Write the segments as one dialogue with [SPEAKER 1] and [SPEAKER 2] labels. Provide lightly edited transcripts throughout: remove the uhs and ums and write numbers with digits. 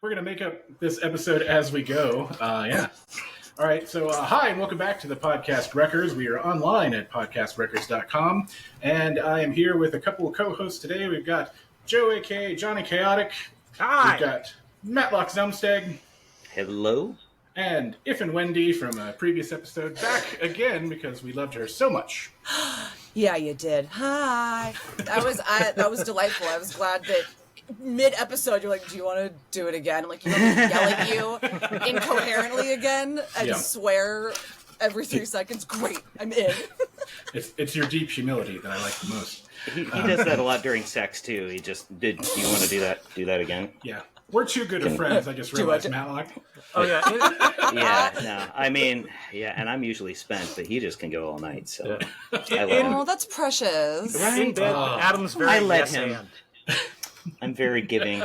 [SPEAKER 1] We're going to make up this episode as we go. Yeah. All right. So, hi, and welcome back to the Podcast Wreckers. We are online at podcastwreckers.com. And I am here with a couple of co-hosts today. We've got Joe, a.k.a. Johnny Chaotic.
[SPEAKER 2] Hi.
[SPEAKER 1] We've got Matlock Zumsteg.
[SPEAKER 3] Hello.
[SPEAKER 1] And Ifn Whendy from a previous episode. Back again because we loved her so much.
[SPEAKER 4] Yeah, you did. Hi. That was delightful. I was glad that mid-episode you're like, do you want to do it again? I'm like, you want me to yell at you incoherently again and swear every 3 seconds? Great, I'm in.
[SPEAKER 1] It's your deep humility that I like the most.
[SPEAKER 3] He does that a lot during sex too. He just did. Do you want to do that? Do that again?
[SPEAKER 1] Yeah, we're too good of friends. I just realized, Matlock.
[SPEAKER 2] Oh yeah.
[SPEAKER 3] Yeah. No. I mean, yeah. And I'm usually spent, but he just can go all night. So I let him.
[SPEAKER 4] Oh, that's precious.
[SPEAKER 2] In bed, Adam's very
[SPEAKER 3] I let
[SPEAKER 2] yes
[SPEAKER 3] him.
[SPEAKER 2] and.
[SPEAKER 3] I'm very giving.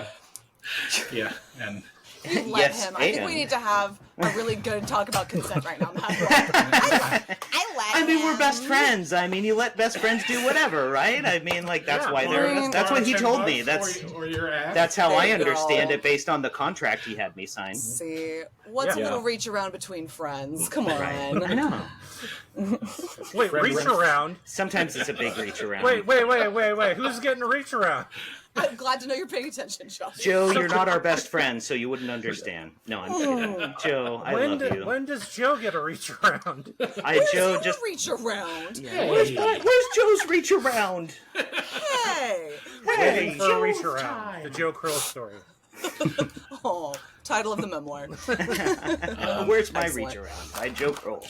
[SPEAKER 1] Yeah, and
[SPEAKER 4] You let
[SPEAKER 3] Yes,
[SPEAKER 4] him. I think we
[SPEAKER 3] and.
[SPEAKER 4] need to have a really good talk about consent right now, Matt. I let
[SPEAKER 3] I mean,
[SPEAKER 4] him.
[SPEAKER 3] we're best friends. I mean, you let best friends do whatever, right? I mean, like that's why they're. That's what he told me.
[SPEAKER 1] or your ass.
[SPEAKER 3] That's how
[SPEAKER 4] There
[SPEAKER 3] I
[SPEAKER 4] you
[SPEAKER 3] understand
[SPEAKER 4] go.
[SPEAKER 3] it based on the contract he had me sign.
[SPEAKER 4] See, what's a
[SPEAKER 2] Yeah.
[SPEAKER 4] little reach around between friends? Come on.
[SPEAKER 3] Right. I know.
[SPEAKER 2] Wait,
[SPEAKER 1] Friend
[SPEAKER 2] reach
[SPEAKER 1] reach.
[SPEAKER 2] around.
[SPEAKER 3] Sometimes it's a big reach around.
[SPEAKER 2] Wait. Who's getting a reach around?
[SPEAKER 4] I'm glad to know you're paying attention, Josh.
[SPEAKER 3] Joe, you're not our best friend, so you wouldn't understand. No, I'm kidding. Joe, I love you.
[SPEAKER 2] When does Joe get a reach around?
[SPEAKER 4] Where's
[SPEAKER 3] Joe
[SPEAKER 4] your
[SPEAKER 3] just.
[SPEAKER 4] reach around?
[SPEAKER 3] Yeah. Where's Joe's reach around?
[SPEAKER 4] Hey.
[SPEAKER 2] Waiting for a
[SPEAKER 3] Joe's
[SPEAKER 2] reach around.
[SPEAKER 3] time.
[SPEAKER 2] The Joe Krol story.
[SPEAKER 4] Oh, title of the memoir.
[SPEAKER 3] Where's my
[SPEAKER 4] Excellent.
[SPEAKER 3] reach around? By Joe Kroll.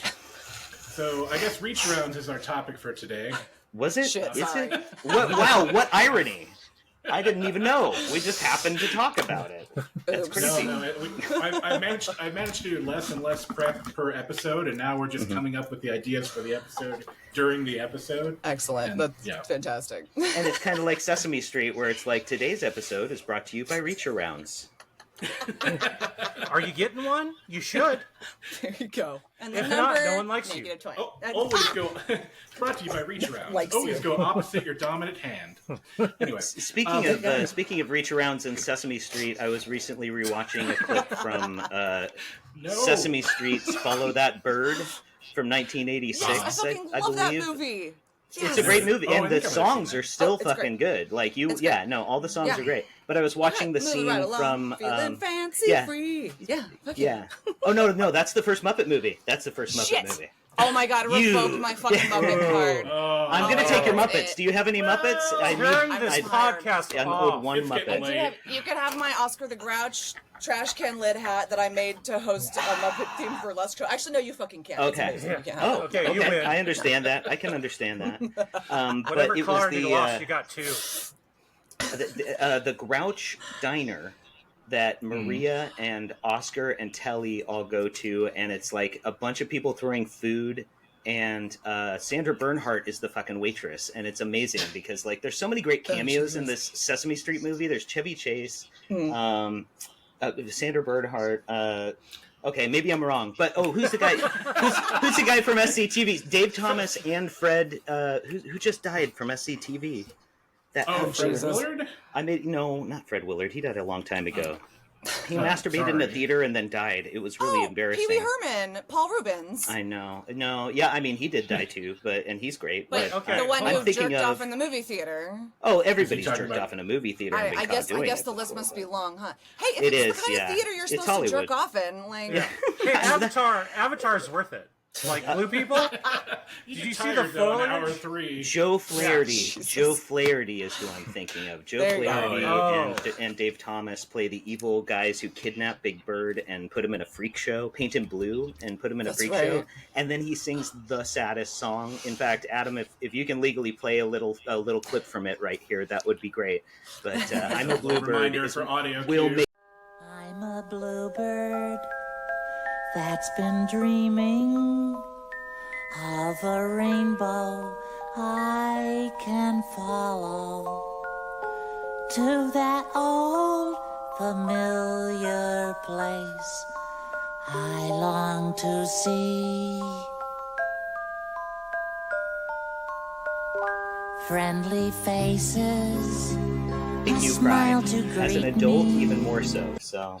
[SPEAKER 1] So I guess reach arounds is our topic for today.
[SPEAKER 3] Was it?
[SPEAKER 4] Shit,
[SPEAKER 3] Is
[SPEAKER 4] sorry.
[SPEAKER 3] it? What? Wow! What irony! I didn't even know. We just happened to talk about it. That's
[SPEAKER 4] Oops.
[SPEAKER 3] crazy.
[SPEAKER 1] I managed to do less and less prep per episode, and now we're just coming up with the ideas for the episode during the episode.
[SPEAKER 4] Excellent.
[SPEAKER 1] And,
[SPEAKER 4] That's
[SPEAKER 1] yeah.
[SPEAKER 4] fantastic.
[SPEAKER 3] And it's kind of like Sesame Street, where it's like today's episode is brought to you by Reach Arounds.
[SPEAKER 2] Are you getting one? You should.
[SPEAKER 4] There you go. And the
[SPEAKER 2] If not,
[SPEAKER 4] number,
[SPEAKER 2] no one likes you.
[SPEAKER 4] -20.
[SPEAKER 1] Oh, always go. Brought to you by Reach Arounds.
[SPEAKER 4] Likes
[SPEAKER 1] Always
[SPEAKER 4] you.
[SPEAKER 1] go opposite your dominant hand. Anyway,
[SPEAKER 3] Speaking of Reach Arounds and Sesame Street, I was recently rewatching a clip from Sesame Street's "Follow That Bird" from 1986.
[SPEAKER 4] Yes, I fucking love that movie.
[SPEAKER 3] It's a great movie,
[SPEAKER 1] Oh, I
[SPEAKER 3] and the
[SPEAKER 1] think I've
[SPEAKER 3] songs
[SPEAKER 1] seen
[SPEAKER 3] are
[SPEAKER 1] that.
[SPEAKER 3] still
[SPEAKER 4] It's
[SPEAKER 3] fucking good. Like
[SPEAKER 4] It's great.
[SPEAKER 3] all the songs
[SPEAKER 4] Yeah.
[SPEAKER 3] are great. But I was watching the
[SPEAKER 4] Moving
[SPEAKER 3] scene
[SPEAKER 4] right along,
[SPEAKER 3] from
[SPEAKER 4] feeling fancy
[SPEAKER 3] yeah.
[SPEAKER 4] free. Yeah. Fuck
[SPEAKER 3] Yeah. Oh no, that's the first Muppet movie. That's the first Muppet
[SPEAKER 4] Shit.
[SPEAKER 3] movie.
[SPEAKER 4] Oh my god, it
[SPEAKER 3] You-
[SPEAKER 4] revoked my fucking Muppet card.
[SPEAKER 3] I'm gonna take your
[SPEAKER 4] Oh,
[SPEAKER 3] Muppets.
[SPEAKER 4] it-
[SPEAKER 3] Do you have any Muppets?
[SPEAKER 2] Turn this
[SPEAKER 4] I'm
[SPEAKER 2] podcast
[SPEAKER 3] an
[SPEAKER 2] off.
[SPEAKER 3] old one
[SPEAKER 1] It's getting
[SPEAKER 3] Muppet.
[SPEAKER 1] late.
[SPEAKER 4] You could have my Oscar the Grouch trash can lid hat that I made to host a Muppet themed burlesque show. Actually, no, you fucking can't. It's
[SPEAKER 3] Okay.
[SPEAKER 4] amazing. You can't have
[SPEAKER 3] Oh,
[SPEAKER 4] it.
[SPEAKER 2] Okay, you win.
[SPEAKER 3] I understand that. I can understand that. But
[SPEAKER 2] Whatever
[SPEAKER 3] it
[SPEAKER 2] card
[SPEAKER 3] was
[SPEAKER 2] you
[SPEAKER 3] the
[SPEAKER 2] lost, you got two.
[SPEAKER 3] the Grouch Diner that Maria and Oscar and Telly all go to, and it's like a bunch of people throwing food, and Sandra Bernhardt is the fucking waitress, and it's amazing because like there's so many great cameos in this Sesame Street movie. There's Chevy Chase, Sandra Bernhardt. Okay, maybe I'm wrong, but who's the guy? Who's the guy from SCTV? Dave Thomas and Fred, who just died from SCTV. That
[SPEAKER 1] Fred
[SPEAKER 4] Jesus.
[SPEAKER 1] Willard?
[SPEAKER 3] no, not Fred Willard. He died a long time ago. He
[SPEAKER 1] Oh,
[SPEAKER 3] masturbated in a
[SPEAKER 1] sorry.
[SPEAKER 3] theater and then died. It was really embarrassing.
[SPEAKER 4] Pee Wee Herman, Paul Rubens.
[SPEAKER 3] I know. No, yeah, I mean he did die too, and he's great.
[SPEAKER 4] But
[SPEAKER 2] Okay.
[SPEAKER 4] the one
[SPEAKER 3] I'm
[SPEAKER 4] who
[SPEAKER 3] thinking
[SPEAKER 4] jerked
[SPEAKER 3] of-
[SPEAKER 4] off in the movie theater.
[SPEAKER 3] Oh, everybody's
[SPEAKER 1] talking
[SPEAKER 3] jerked
[SPEAKER 1] about-
[SPEAKER 3] off in a movie theater. And been
[SPEAKER 4] I
[SPEAKER 3] caught
[SPEAKER 4] guess
[SPEAKER 3] doing
[SPEAKER 4] the
[SPEAKER 3] it
[SPEAKER 4] list must be
[SPEAKER 3] before.
[SPEAKER 4] long, huh? Hey, if
[SPEAKER 3] It
[SPEAKER 4] it's
[SPEAKER 3] is,
[SPEAKER 4] the kind
[SPEAKER 3] yeah.
[SPEAKER 4] of theater you're
[SPEAKER 3] It's
[SPEAKER 4] supposed to
[SPEAKER 3] Hollywood.
[SPEAKER 4] jerk off in, like
[SPEAKER 2] Hey, Avatar's worth it. Like blue people.
[SPEAKER 1] You
[SPEAKER 2] Did
[SPEAKER 1] get
[SPEAKER 2] you see
[SPEAKER 1] tired,
[SPEAKER 2] the
[SPEAKER 1] though, in
[SPEAKER 2] foliage?
[SPEAKER 1] hour 3.
[SPEAKER 3] Joe Flaherty.
[SPEAKER 4] Jesus.
[SPEAKER 3] Joe Flaherty is who I'm thinking of. Joe
[SPEAKER 4] There you go.
[SPEAKER 3] Flaherty
[SPEAKER 2] Oh.
[SPEAKER 3] and Dave Thomas play the evil guys who kidnap Big Bird and put him in a freak show, paint him blue and put him in a
[SPEAKER 4] That's
[SPEAKER 3] freak
[SPEAKER 4] right.
[SPEAKER 3] show, and then he sings the saddest song. In fact, Adam, if you can legally play a little clip from it right here, that would be great. But I'm a bluebird.
[SPEAKER 1] Reminder for audio
[SPEAKER 3] Will
[SPEAKER 1] cues.
[SPEAKER 3] make
[SPEAKER 5] I'm a bluebird that's been dreaming of a rainbow I can follow to that old familiar place I long to see friendly faces.
[SPEAKER 3] Make you cry. As an adult, even more so. So,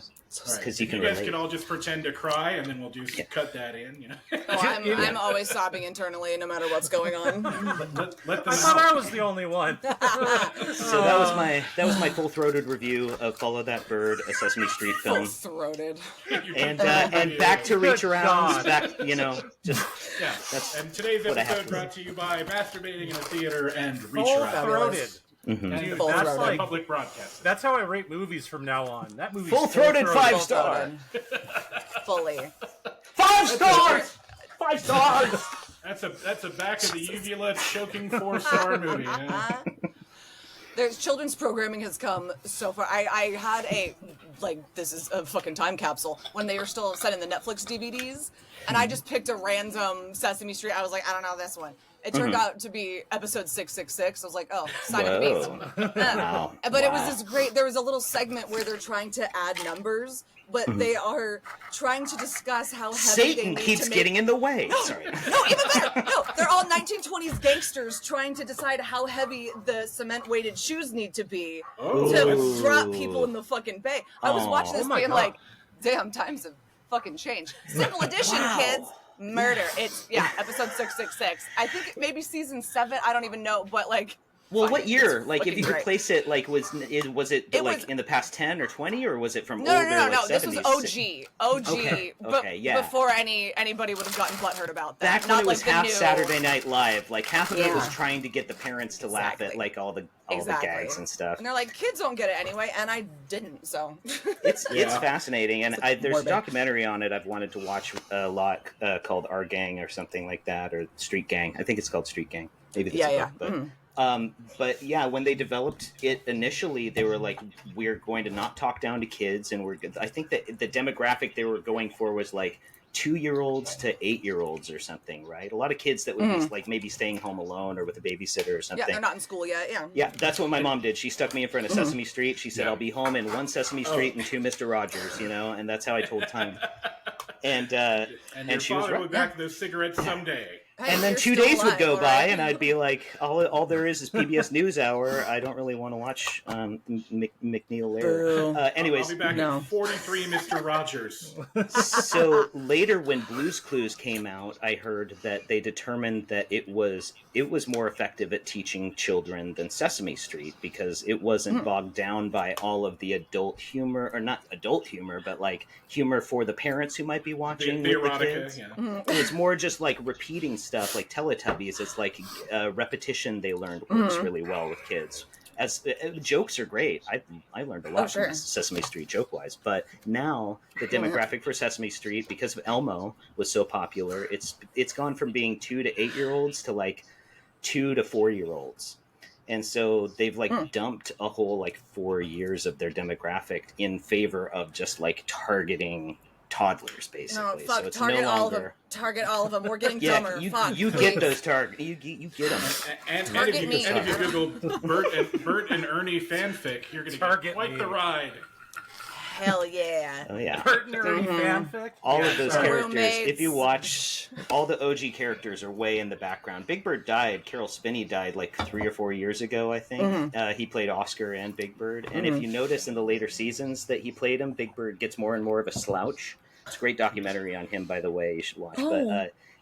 [SPEAKER 3] because you can
[SPEAKER 1] guys
[SPEAKER 3] relate.
[SPEAKER 1] can all just pretend to cry, and then we'll just cut that in. You know.
[SPEAKER 4] Well, I'm always sobbing internally, no matter what's going on.
[SPEAKER 1] Let them
[SPEAKER 2] I thought
[SPEAKER 1] out.
[SPEAKER 2] I was the only one.
[SPEAKER 3] So that was my full-throated review of Follow That Bird, a Sesame Street film.
[SPEAKER 4] Full-throated.
[SPEAKER 3] And back to reach
[SPEAKER 2] Good
[SPEAKER 3] around,
[SPEAKER 2] God.
[SPEAKER 3] back just
[SPEAKER 1] Yeah.
[SPEAKER 3] that's
[SPEAKER 1] And today's
[SPEAKER 3] what I have
[SPEAKER 1] episode
[SPEAKER 3] to
[SPEAKER 1] brought to you by masturbating in a theater and reach
[SPEAKER 2] Full
[SPEAKER 1] around.
[SPEAKER 2] throated.
[SPEAKER 1] And
[SPEAKER 2] Dude,
[SPEAKER 1] the
[SPEAKER 2] that's
[SPEAKER 1] best
[SPEAKER 2] like
[SPEAKER 1] public broadcast.
[SPEAKER 2] that's how I rate movies from now on. That movie's
[SPEAKER 3] full-throated
[SPEAKER 2] full-throated.
[SPEAKER 3] 5-star.
[SPEAKER 4] Fully.
[SPEAKER 3] 5 stars. 5 stars.
[SPEAKER 1] That's a back of the uvula choking 4-star movie. Yeah.
[SPEAKER 4] There's children's programming has come so far. I had this is a fucking time capsule when they were still sending the Netflix DVDs, and I just picked a random Sesame Street. I was like, I don't know this one. It turned out to be episode 666. I was like, oh, sign of the beast.
[SPEAKER 3] Wow.
[SPEAKER 4] But it was this great. There was a little segment where they're trying to add numbers, but they are trying to discuss how heavy they
[SPEAKER 3] Satan
[SPEAKER 4] need
[SPEAKER 3] keeps
[SPEAKER 4] to make...
[SPEAKER 3] getting in the way. Sorry.
[SPEAKER 4] No, even better. No, they're all 1920s gangsters trying to decide how heavy the cement-weighted shoes need to be to drop people in the fucking bay. I was watching this
[SPEAKER 2] Oh my
[SPEAKER 4] being
[SPEAKER 2] God.
[SPEAKER 4] like, damn, times have fucking changed. Simple Edition, kids. Murder. It's, episode 666. I think it maybe season 7. I don't even know, but like...
[SPEAKER 3] Well,
[SPEAKER 4] fuck
[SPEAKER 3] what
[SPEAKER 4] it,
[SPEAKER 3] year?
[SPEAKER 4] it's
[SPEAKER 3] Like, if
[SPEAKER 4] fucking
[SPEAKER 3] you could
[SPEAKER 4] great.
[SPEAKER 3] place it, like, was it
[SPEAKER 4] It
[SPEAKER 3] like
[SPEAKER 4] was-
[SPEAKER 3] in the past 10 or 20, or was it from
[SPEAKER 4] No,
[SPEAKER 3] older?
[SPEAKER 4] no.
[SPEAKER 3] Like,
[SPEAKER 4] This was
[SPEAKER 3] 70s?
[SPEAKER 4] OG.
[SPEAKER 3] Okay,
[SPEAKER 4] But
[SPEAKER 3] okay, yeah.
[SPEAKER 4] before anybody would have gotten butthurt about that.
[SPEAKER 3] Back
[SPEAKER 4] Not
[SPEAKER 3] when it was
[SPEAKER 4] like the
[SPEAKER 3] half
[SPEAKER 4] new...
[SPEAKER 3] Saturday Night Live, like half of it was
[SPEAKER 4] Yeah.
[SPEAKER 3] trying to get the parents to laugh at
[SPEAKER 4] Exactly.
[SPEAKER 3] like all the
[SPEAKER 4] Exactly.
[SPEAKER 3] gags and stuff.
[SPEAKER 4] And they're like, kids don't get it anyway, and I didn't, so...
[SPEAKER 3] It's fascinating, and there's a
[SPEAKER 4] morbid.
[SPEAKER 3] documentary on it I've wanted to watch a lot called Our Gang or something like that, or Street Gang. I think it's called Street Gang. Maybe that's
[SPEAKER 4] Yeah,
[SPEAKER 3] a book, but yeah, when they developed it initially, they were like, we're going to not talk down to kids, and I think that the demographic they were going for was like 2-year-olds to 8-year-olds or something, right? A lot of kids that would be like maybe staying home alone or with a babysitter or something.
[SPEAKER 4] Yeah, they're not in school yet, yeah.
[SPEAKER 3] Yeah, that's what my mom did. She stuck me in front of Sesame Street. She said, I'll be home in 1 Sesame Street and 2 Mr. Rogers, and that's how I told time. And
[SPEAKER 1] your
[SPEAKER 3] she was
[SPEAKER 1] father
[SPEAKER 3] right.
[SPEAKER 1] will back those cigarettes someday.
[SPEAKER 4] Hey,
[SPEAKER 3] And then
[SPEAKER 4] you're
[SPEAKER 3] 2
[SPEAKER 4] still
[SPEAKER 3] days would
[SPEAKER 4] alive,
[SPEAKER 3] go
[SPEAKER 4] all
[SPEAKER 3] by,
[SPEAKER 4] right?
[SPEAKER 3] and I'd be like, all there is PBS NewsHour. I don't really want to watch McNeil Lehrer. Anyways,
[SPEAKER 1] I'll be back
[SPEAKER 4] No.
[SPEAKER 1] in 43 Mr. Rogers.
[SPEAKER 3] so later when Blue's Clues came out, I heard that they determined that it was more effective at teaching children than Sesame Street because it wasn't bogged down by all of the adult humor, or not adult humor, but like humor for the parents who might be watching
[SPEAKER 1] The
[SPEAKER 3] with the
[SPEAKER 1] erotica,
[SPEAKER 3] kids.
[SPEAKER 1] yeah.
[SPEAKER 3] It was more just like repeating stuff like Teletubbies. It's like repetition they learned works really well with kids. As jokes are great. I learned a lot
[SPEAKER 4] sure.
[SPEAKER 3] from Sesame Street joke wise, but now the demographic for Sesame Street, because of Elmo was so popular, it's gone from being 2 to 8-year-olds to like 2 to 4-year-olds. And so they've like dumped a whole like 4 years of their demographic in favor of just like targeting toddlers, basically.
[SPEAKER 4] No, fuck,
[SPEAKER 3] So it's
[SPEAKER 4] target
[SPEAKER 3] no
[SPEAKER 4] all of them.
[SPEAKER 3] longer.
[SPEAKER 4] Target all of them. We're getting
[SPEAKER 3] Yeah,
[SPEAKER 4] dumber.
[SPEAKER 3] you
[SPEAKER 4] Fuck,
[SPEAKER 3] get
[SPEAKER 4] please.
[SPEAKER 3] those target. You get them.
[SPEAKER 1] And
[SPEAKER 4] Target
[SPEAKER 1] if
[SPEAKER 4] me.
[SPEAKER 1] you Google Bert and Ernie fanfic, you're going to get
[SPEAKER 2] Target
[SPEAKER 1] quite
[SPEAKER 2] me.
[SPEAKER 1] the ride.
[SPEAKER 4] Hell yeah.
[SPEAKER 3] Oh yeah.
[SPEAKER 2] Bert and Ernie fanfic.
[SPEAKER 3] All of those
[SPEAKER 1] sorry.
[SPEAKER 3] characters,
[SPEAKER 4] Roommates.
[SPEAKER 3] if you watch, all the OG characters are way in the background. Big Bird died. Carol Spinney died like 3 or 4 years ago, I think. He played Oscar and Big Bird. And if you notice in the later seasons that he played him, Big Bird gets more and more of a slouch. It's a great documentary on him, by the way. You should watch.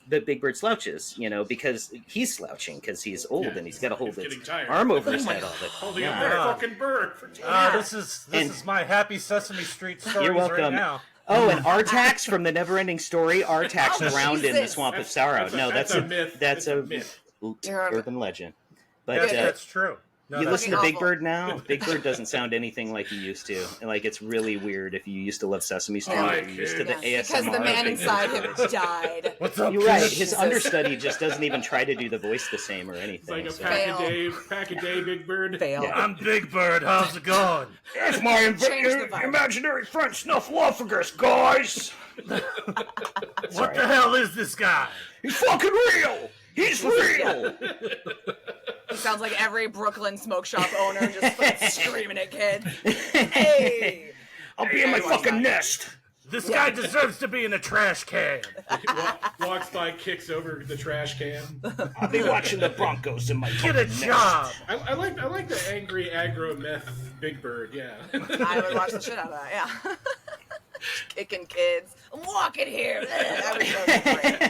[SPEAKER 3] But Big Bird slouches, because he's slouching because he's old and he's got to hold
[SPEAKER 1] He's
[SPEAKER 3] his
[SPEAKER 1] getting tired.
[SPEAKER 3] arm over his head all the time.
[SPEAKER 1] Holding
[SPEAKER 3] Yeah.
[SPEAKER 1] up their fucking bird for
[SPEAKER 2] This is
[SPEAKER 3] And-
[SPEAKER 2] my happy Sesame Street stories
[SPEAKER 3] You're welcome.
[SPEAKER 2] right now.
[SPEAKER 3] Oh, and Artax from the Neverending Story. Artax
[SPEAKER 4] Oh,
[SPEAKER 3] drowned in the
[SPEAKER 4] Jesus.
[SPEAKER 3] swamp of sorrow.
[SPEAKER 1] That's a myth.
[SPEAKER 3] That's
[SPEAKER 1] It's a
[SPEAKER 3] a
[SPEAKER 1] myth.
[SPEAKER 3] urban legend. But
[SPEAKER 2] That's true. No,
[SPEAKER 3] you
[SPEAKER 2] that's
[SPEAKER 3] listen to
[SPEAKER 4] fucking
[SPEAKER 3] Big
[SPEAKER 4] awful.
[SPEAKER 3] Bird now. Big Bird doesn't sound anything like he used to. And, like, it's really weird if you used to love Sesame Street.
[SPEAKER 1] Oh,
[SPEAKER 3] or
[SPEAKER 1] I
[SPEAKER 3] you're used to the
[SPEAKER 4] Yes,
[SPEAKER 3] ASMR.
[SPEAKER 4] because the man
[SPEAKER 3] Big
[SPEAKER 4] inside
[SPEAKER 3] Bird
[SPEAKER 4] him
[SPEAKER 3] voice.
[SPEAKER 4] died.
[SPEAKER 2] What's up?
[SPEAKER 3] You're right.
[SPEAKER 2] kids?
[SPEAKER 3] His understudy just doesn't even try to do the voice the same or
[SPEAKER 1] It's
[SPEAKER 3] anything.
[SPEAKER 1] like a
[SPEAKER 3] so.
[SPEAKER 1] pack a day, Big Bird.
[SPEAKER 4] Fail.
[SPEAKER 3] Yeah.
[SPEAKER 2] I'm Big Bird. How's it going?
[SPEAKER 3] That's my
[SPEAKER 4] Change the vibe.
[SPEAKER 3] imaginary friend Snuffleupagus, guys.
[SPEAKER 2] What the hell is this guy?
[SPEAKER 3] He's fucking real. He's real.
[SPEAKER 4] He sounds like every Brooklyn smoke shop owner just fucking screaming at kids. Hey!
[SPEAKER 3] I'll be in my
[SPEAKER 4] Everyone's
[SPEAKER 3] fucking
[SPEAKER 4] not.
[SPEAKER 3] nest.
[SPEAKER 2] This guy deserves to be in a trash can.
[SPEAKER 1] Walks by, kicks over the trash can.
[SPEAKER 3] I'll be watching the Broncos in my
[SPEAKER 2] Get a job.
[SPEAKER 1] I like the angry aggro meth Big Bird. Yeah.
[SPEAKER 4] I would watch the shit out of that. Yeah. Kicking kids. I'm walking here. That was so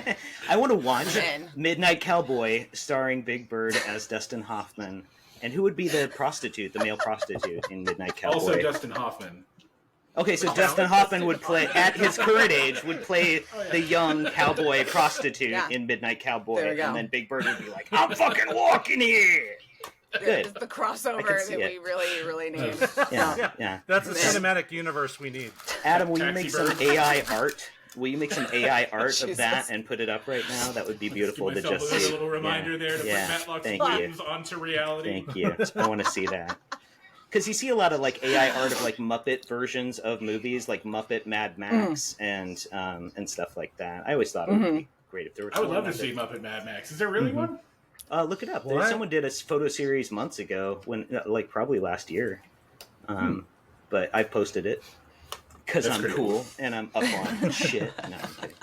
[SPEAKER 4] great.
[SPEAKER 3] I want to watch
[SPEAKER 4] Man.
[SPEAKER 3] Midnight Cowboy starring Big Bird as Dustin Hoffman. And who would be the prostitute, the male prostitute in Midnight Cowboy?
[SPEAKER 1] Also Dustin Hoffman.
[SPEAKER 3] Okay, so Dustin Hoffman would play, at his current age, would play the young cowboy prostitute in Midnight Cowboy.
[SPEAKER 4] There we go.
[SPEAKER 3] And then Big Bird would be like, I'm fucking walking here! Good.
[SPEAKER 4] It's the crossover that we really, really need.
[SPEAKER 3] Yeah.
[SPEAKER 2] That's the cinematic universe we need.
[SPEAKER 3] Adam, will you
[SPEAKER 1] Taxi
[SPEAKER 3] make some
[SPEAKER 1] Bird.
[SPEAKER 3] AI art? Will you make some AI art of
[SPEAKER 4] Jesus.
[SPEAKER 3] that and put it up right now? That would be beautiful to
[SPEAKER 1] Give myself
[SPEAKER 3] just
[SPEAKER 1] a
[SPEAKER 3] see.
[SPEAKER 1] little reminder there to
[SPEAKER 3] Yeah.
[SPEAKER 1] put Matlock's
[SPEAKER 3] Thank you.
[SPEAKER 1] dreams onto reality.
[SPEAKER 3] Thank you. I want to see that. Because you see a lot of like AI art of like Muppet versions of movies, like Muppet Mad Max and stuff like that. I always thought it would be great if there were.
[SPEAKER 1] I would
[SPEAKER 3] more
[SPEAKER 1] love to
[SPEAKER 3] of
[SPEAKER 1] see
[SPEAKER 3] it.
[SPEAKER 1] Muppet Mad Max. Is there really one?
[SPEAKER 3] Look it up.
[SPEAKER 2] What?
[SPEAKER 3] Someone did a photo series months ago, when like probably last year. But I posted it because
[SPEAKER 1] That's
[SPEAKER 3] I'm
[SPEAKER 1] pretty
[SPEAKER 3] cool and I'm up on shit. No, I'm kidding.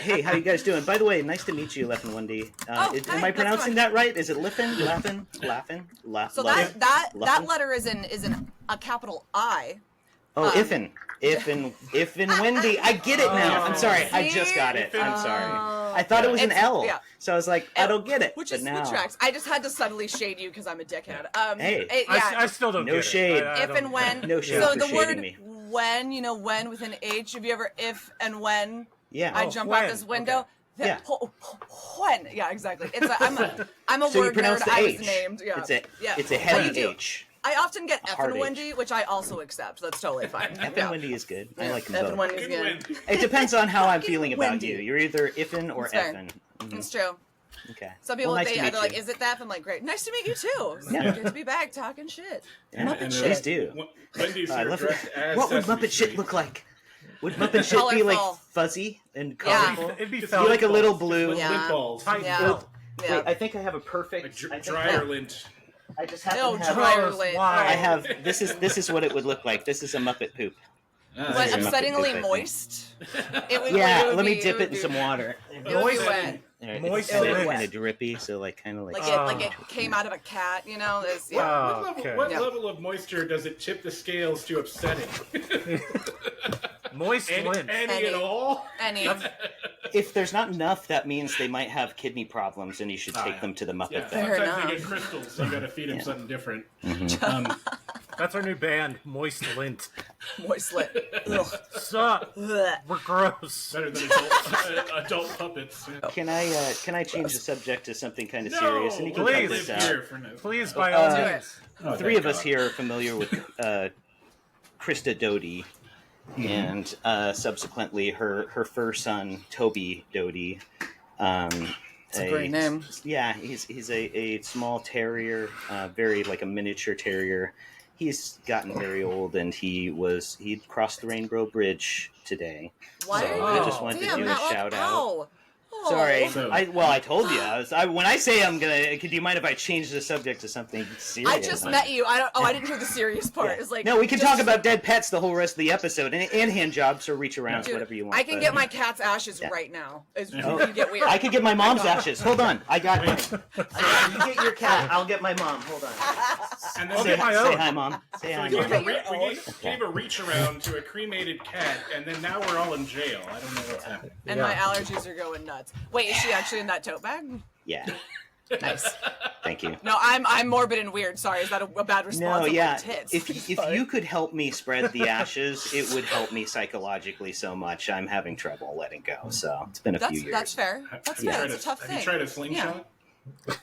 [SPEAKER 3] Hey, how you guys doing? By the way, nice to meet you, Ifn Whendy.
[SPEAKER 4] Oh,
[SPEAKER 3] Am
[SPEAKER 4] hi,
[SPEAKER 3] I
[SPEAKER 4] that's
[SPEAKER 3] pronouncing
[SPEAKER 4] fine.
[SPEAKER 3] that right? Is it Liffin? Laughin?
[SPEAKER 4] So that
[SPEAKER 3] Luffin?
[SPEAKER 4] letter is in a capital I.
[SPEAKER 3] Oh, Ifn Whendy. I get it now. I'm sorry. I just got it. I'm sorry. I thought it was an
[SPEAKER 4] It's-
[SPEAKER 3] L.
[SPEAKER 4] yeah.
[SPEAKER 3] So I was like, I don't get it.
[SPEAKER 4] Which
[SPEAKER 3] but
[SPEAKER 4] is
[SPEAKER 3] now,
[SPEAKER 4] which tracks. I just had to subtly shade you because I'm a dickhead.
[SPEAKER 3] Hey.
[SPEAKER 2] I still don't
[SPEAKER 3] No
[SPEAKER 2] get it.
[SPEAKER 3] shade.
[SPEAKER 2] I
[SPEAKER 4] If
[SPEAKER 2] don't
[SPEAKER 4] and
[SPEAKER 2] get
[SPEAKER 4] when.
[SPEAKER 2] it.
[SPEAKER 3] No shade
[SPEAKER 4] So
[SPEAKER 3] for
[SPEAKER 4] the
[SPEAKER 3] shading
[SPEAKER 4] word
[SPEAKER 3] me.
[SPEAKER 4] when, when with an H. Have you ever if and when?
[SPEAKER 3] Yeah.
[SPEAKER 4] I
[SPEAKER 2] Oh,
[SPEAKER 4] jump
[SPEAKER 2] when.
[SPEAKER 4] out this window.
[SPEAKER 2] Okay.
[SPEAKER 3] Yeah.
[SPEAKER 4] When? Yeah, exactly. It's I'm a
[SPEAKER 3] So you
[SPEAKER 4] word
[SPEAKER 3] pronounce
[SPEAKER 4] nerd.
[SPEAKER 3] the
[SPEAKER 4] I
[SPEAKER 3] H.
[SPEAKER 4] was named. Yeah.
[SPEAKER 3] It's a
[SPEAKER 4] Well,
[SPEAKER 3] heavy
[SPEAKER 4] you do.
[SPEAKER 3] H.
[SPEAKER 4] I often get F
[SPEAKER 3] hard
[SPEAKER 4] and
[SPEAKER 3] H.
[SPEAKER 4] Wendy, which I also accept. That's totally fine.
[SPEAKER 3] Ifn Whendy is good. I like
[SPEAKER 4] F
[SPEAKER 3] them
[SPEAKER 4] and
[SPEAKER 3] both.
[SPEAKER 4] Wendy's
[SPEAKER 1] Good
[SPEAKER 4] good.
[SPEAKER 1] win.
[SPEAKER 3] It depends on how I'm feeling about
[SPEAKER 4] Wendy.
[SPEAKER 3] you. You're either Ifn or
[SPEAKER 4] That's fair.
[SPEAKER 3] Effin.
[SPEAKER 4] It's true.
[SPEAKER 3] Okay.
[SPEAKER 4] Some people
[SPEAKER 3] Well, nice to
[SPEAKER 4] they're
[SPEAKER 3] meet
[SPEAKER 4] like,
[SPEAKER 3] you.
[SPEAKER 4] "Is it that?" I'm like, "Great, nice to meet you too.
[SPEAKER 3] Yeah.
[SPEAKER 4] Good to be back talking shit."
[SPEAKER 3] Yeah,
[SPEAKER 4] Muppet
[SPEAKER 1] and
[SPEAKER 4] shit.
[SPEAKER 3] Please do.
[SPEAKER 1] Wendy's
[SPEAKER 3] I
[SPEAKER 1] here
[SPEAKER 3] love
[SPEAKER 1] dressed
[SPEAKER 3] it.
[SPEAKER 1] as
[SPEAKER 3] What would
[SPEAKER 1] Sesame
[SPEAKER 3] Muppet shit
[SPEAKER 1] Street.
[SPEAKER 3] look like? Would Muppet shit be like
[SPEAKER 4] Colorful.
[SPEAKER 3] fuzzy and
[SPEAKER 4] Yeah.
[SPEAKER 3] colorful?
[SPEAKER 2] It'd be
[SPEAKER 1] Just
[SPEAKER 3] Be
[SPEAKER 2] felt.
[SPEAKER 3] like a little blue.
[SPEAKER 1] With
[SPEAKER 4] Yeah.
[SPEAKER 1] lint balls.
[SPEAKER 2] Tight
[SPEAKER 4] Yeah.
[SPEAKER 2] felt.
[SPEAKER 4] Yeah.
[SPEAKER 3] Wait, I think I have a perfect.
[SPEAKER 1] Like
[SPEAKER 3] I think
[SPEAKER 1] dryer lint.
[SPEAKER 3] I just happen
[SPEAKER 4] Oh,
[SPEAKER 3] to have.
[SPEAKER 4] dryer
[SPEAKER 2] Gross,
[SPEAKER 4] lint.
[SPEAKER 2] why?
[SPEAKER 3] I have. This is what it would look like. This is a Muppet poop.
[SPEAKER 1] Ah,
[SPEAKER 4] But
[SPEAKER 3] This is a Muppet
[SPEAKER 4] upsettingly
[SPEAKER 3] poop, I think.
[SPEAKER 4] moist. It would,
[SPEAKER 3] Yeah,
[SPEAKER 4] it would
[SPEAKER 3] let me
[SPEAKER 4] be-
[SPEAKER 3] dip
[SPEAKER 4] would
[SPEAKER 3] it in
[SPEAKER 4] be-
[SPEAKER 3] some water.
[SPEAKER 4] It would be
[SPEAKER 2] Moist.
[SPEAKER 4] wet.
[SPEAKER 2] Moist
[SPEAKER 3] It's
[SPEAKER 2] lint.
[SPEAKER 3] kind of drippy, so like kind of like.
[SPEAKER 4] Like it came out of a cat, There's, yeah.
[SPEAKER 2] Wow.
[SPEAKER 1] What,
[SPEAKER 2] Okay.
[SPEAKER 1] what
[SPEAKER 4] Yeah.
[SPEAKER 1] level of moisture does it tip the scales to upsetting?
[SPEAKER 2] Moist lint.
[SPEAKER 1] Any at all?
[SPEAKER 4] Any.
[SPEAKER 3] If there's not enough, that means they might have kidney problems, and you should take
[SPEAKER 1] yeah.
[SPEAKER 3] them to the Muppet
[SPEAKER 1] Yeah,
[SPEAKER 3] vet.
[SPEAKER 4] Fair
[SPEAKER 1] sometimes they
[SPEAKER 4] enough.
[SPEAKER 1] get crystals, so you gotta feed them something different.
[SPEAKER 2] That's our new band, Moist Lint.
[SPEAKER 4] Moist lint. Ugh.
[SPEAKER 2] Suck.
[SPEAKER 4] Ugh.
[SPEAKER 2] We're gross.
[SPEAKER 1] Better than adult puppets. Yeah.
[SPEAKER 3] Can I change the subject to something kind of
[SPEAKER 1] No,
[SPEAKER 3] serious? And you can cut
[SPEAKER 2] please.
[SPEAKER 3] this
[SPEAKER 1] live
[SPEAKER 3] out.
[SPEAKER 1] here for now.
[SPEAKER 2] Please, by all
[SPEAKER 3] Uh,
[SPEAKER 2] means.
[SPEAKER 1] Oh,
[SPEAKER 3] Three
[SPEAKER 1] thank
[SPEAKER 3] of us
[SPEAKER 1] God.
[SPEAKER 3] here are familiar with Krista Doty, and subsequently her first son Toby Doty.
[SPEAKER 4] It's a great name.
[SPEAKER 3] Yeah, he's a small terrier, very like a miniature terrier. He's gotten very old, and he crossed the Rainbow Bridge today.
[SPEAKER 4] Why
[SPEAKER 3] So
[SPEAKER 4] are you?
[SPEAKER 3] I just wanted to
[SPEAKER 4] Damn,
[SPEAKER 3] do a
[SPEAKER 4] Matlock,
[SPEAKER 3] shout out.
[SPEAKER 4] ow. Oh.
[SPEAKER 3] Sorry,
[SPEAKER 1] So-
[SPEAKER 3] I told you. When I say I'm gonna, do you mind if I change the subject to something serious?
[SPEAKER 4] I just met you. I didn't hear the serious part.
[SPEAKER 3] Yeah.
[SPEAKER 4] It's like
[SPEAKER 3] No, we can
[SPEAKER 4] just-
[SPEAKER 3] talk about dead pets the whole rest of the episode, and hand jobs or reach around,
[SPEAKER 4] Dude,
[SPEAKER 3] whatever you want.
[SPEAKER 4] I can
[SPEAKER 3] but-
[SPEAKER 4] get my cat's ashes
[SPEAKER 3] Yeah.
[SPEAKER 4] right now. It's
[SPEAKER 3] Oh.
[SPEAKER 4] you get weird.
[SPEAKER 3] I could get my mom's ashes. Hold on, I got mine. You get your cat. I'll get my mom. Hold on.
[SPEAKER 1] And
[SPEAKER 2] I'll
[SPEAKER 1] then
[SPEAKER 2] get my
[SPEAKER 3] Say
[SPEAKER 2] own.
[SPEAKER 3] hi, mom. Say hi,
[SPEAKER 1] we
[SPEAKER 3] mom.
[SPEAKER 1] gave a reach around to a cremated cat, and then now we're all in jail. I don't know what's happening.
[SPEAKER 4] And my allergies are going nuts. Wait, is she actually in that tote bag?
[SPEAKER 3] Yeah,
[SPEAKER 4] Nice.
[SPEAKER 3] thank you.
[SPEAKER 4] No, I'm morbid and weird. Sorry, is that a bad response?
[SPEAKER 3] No,
[SPEAKER 4] of
[SPEAKER 3] yeah.
[SPEAKER 4] my tits?
[SPEAKER 3] If you could help me spread the ashes, it would help me psychologically so much. I'm having trouble letting go. So it's been a few years.
[SPEAKER 4] That's fair. That's fair. It's a tough
[SPEAKER 1] Have
[SPEAKER 4] thing.
[SPEAKER 1] you tried a slingshot?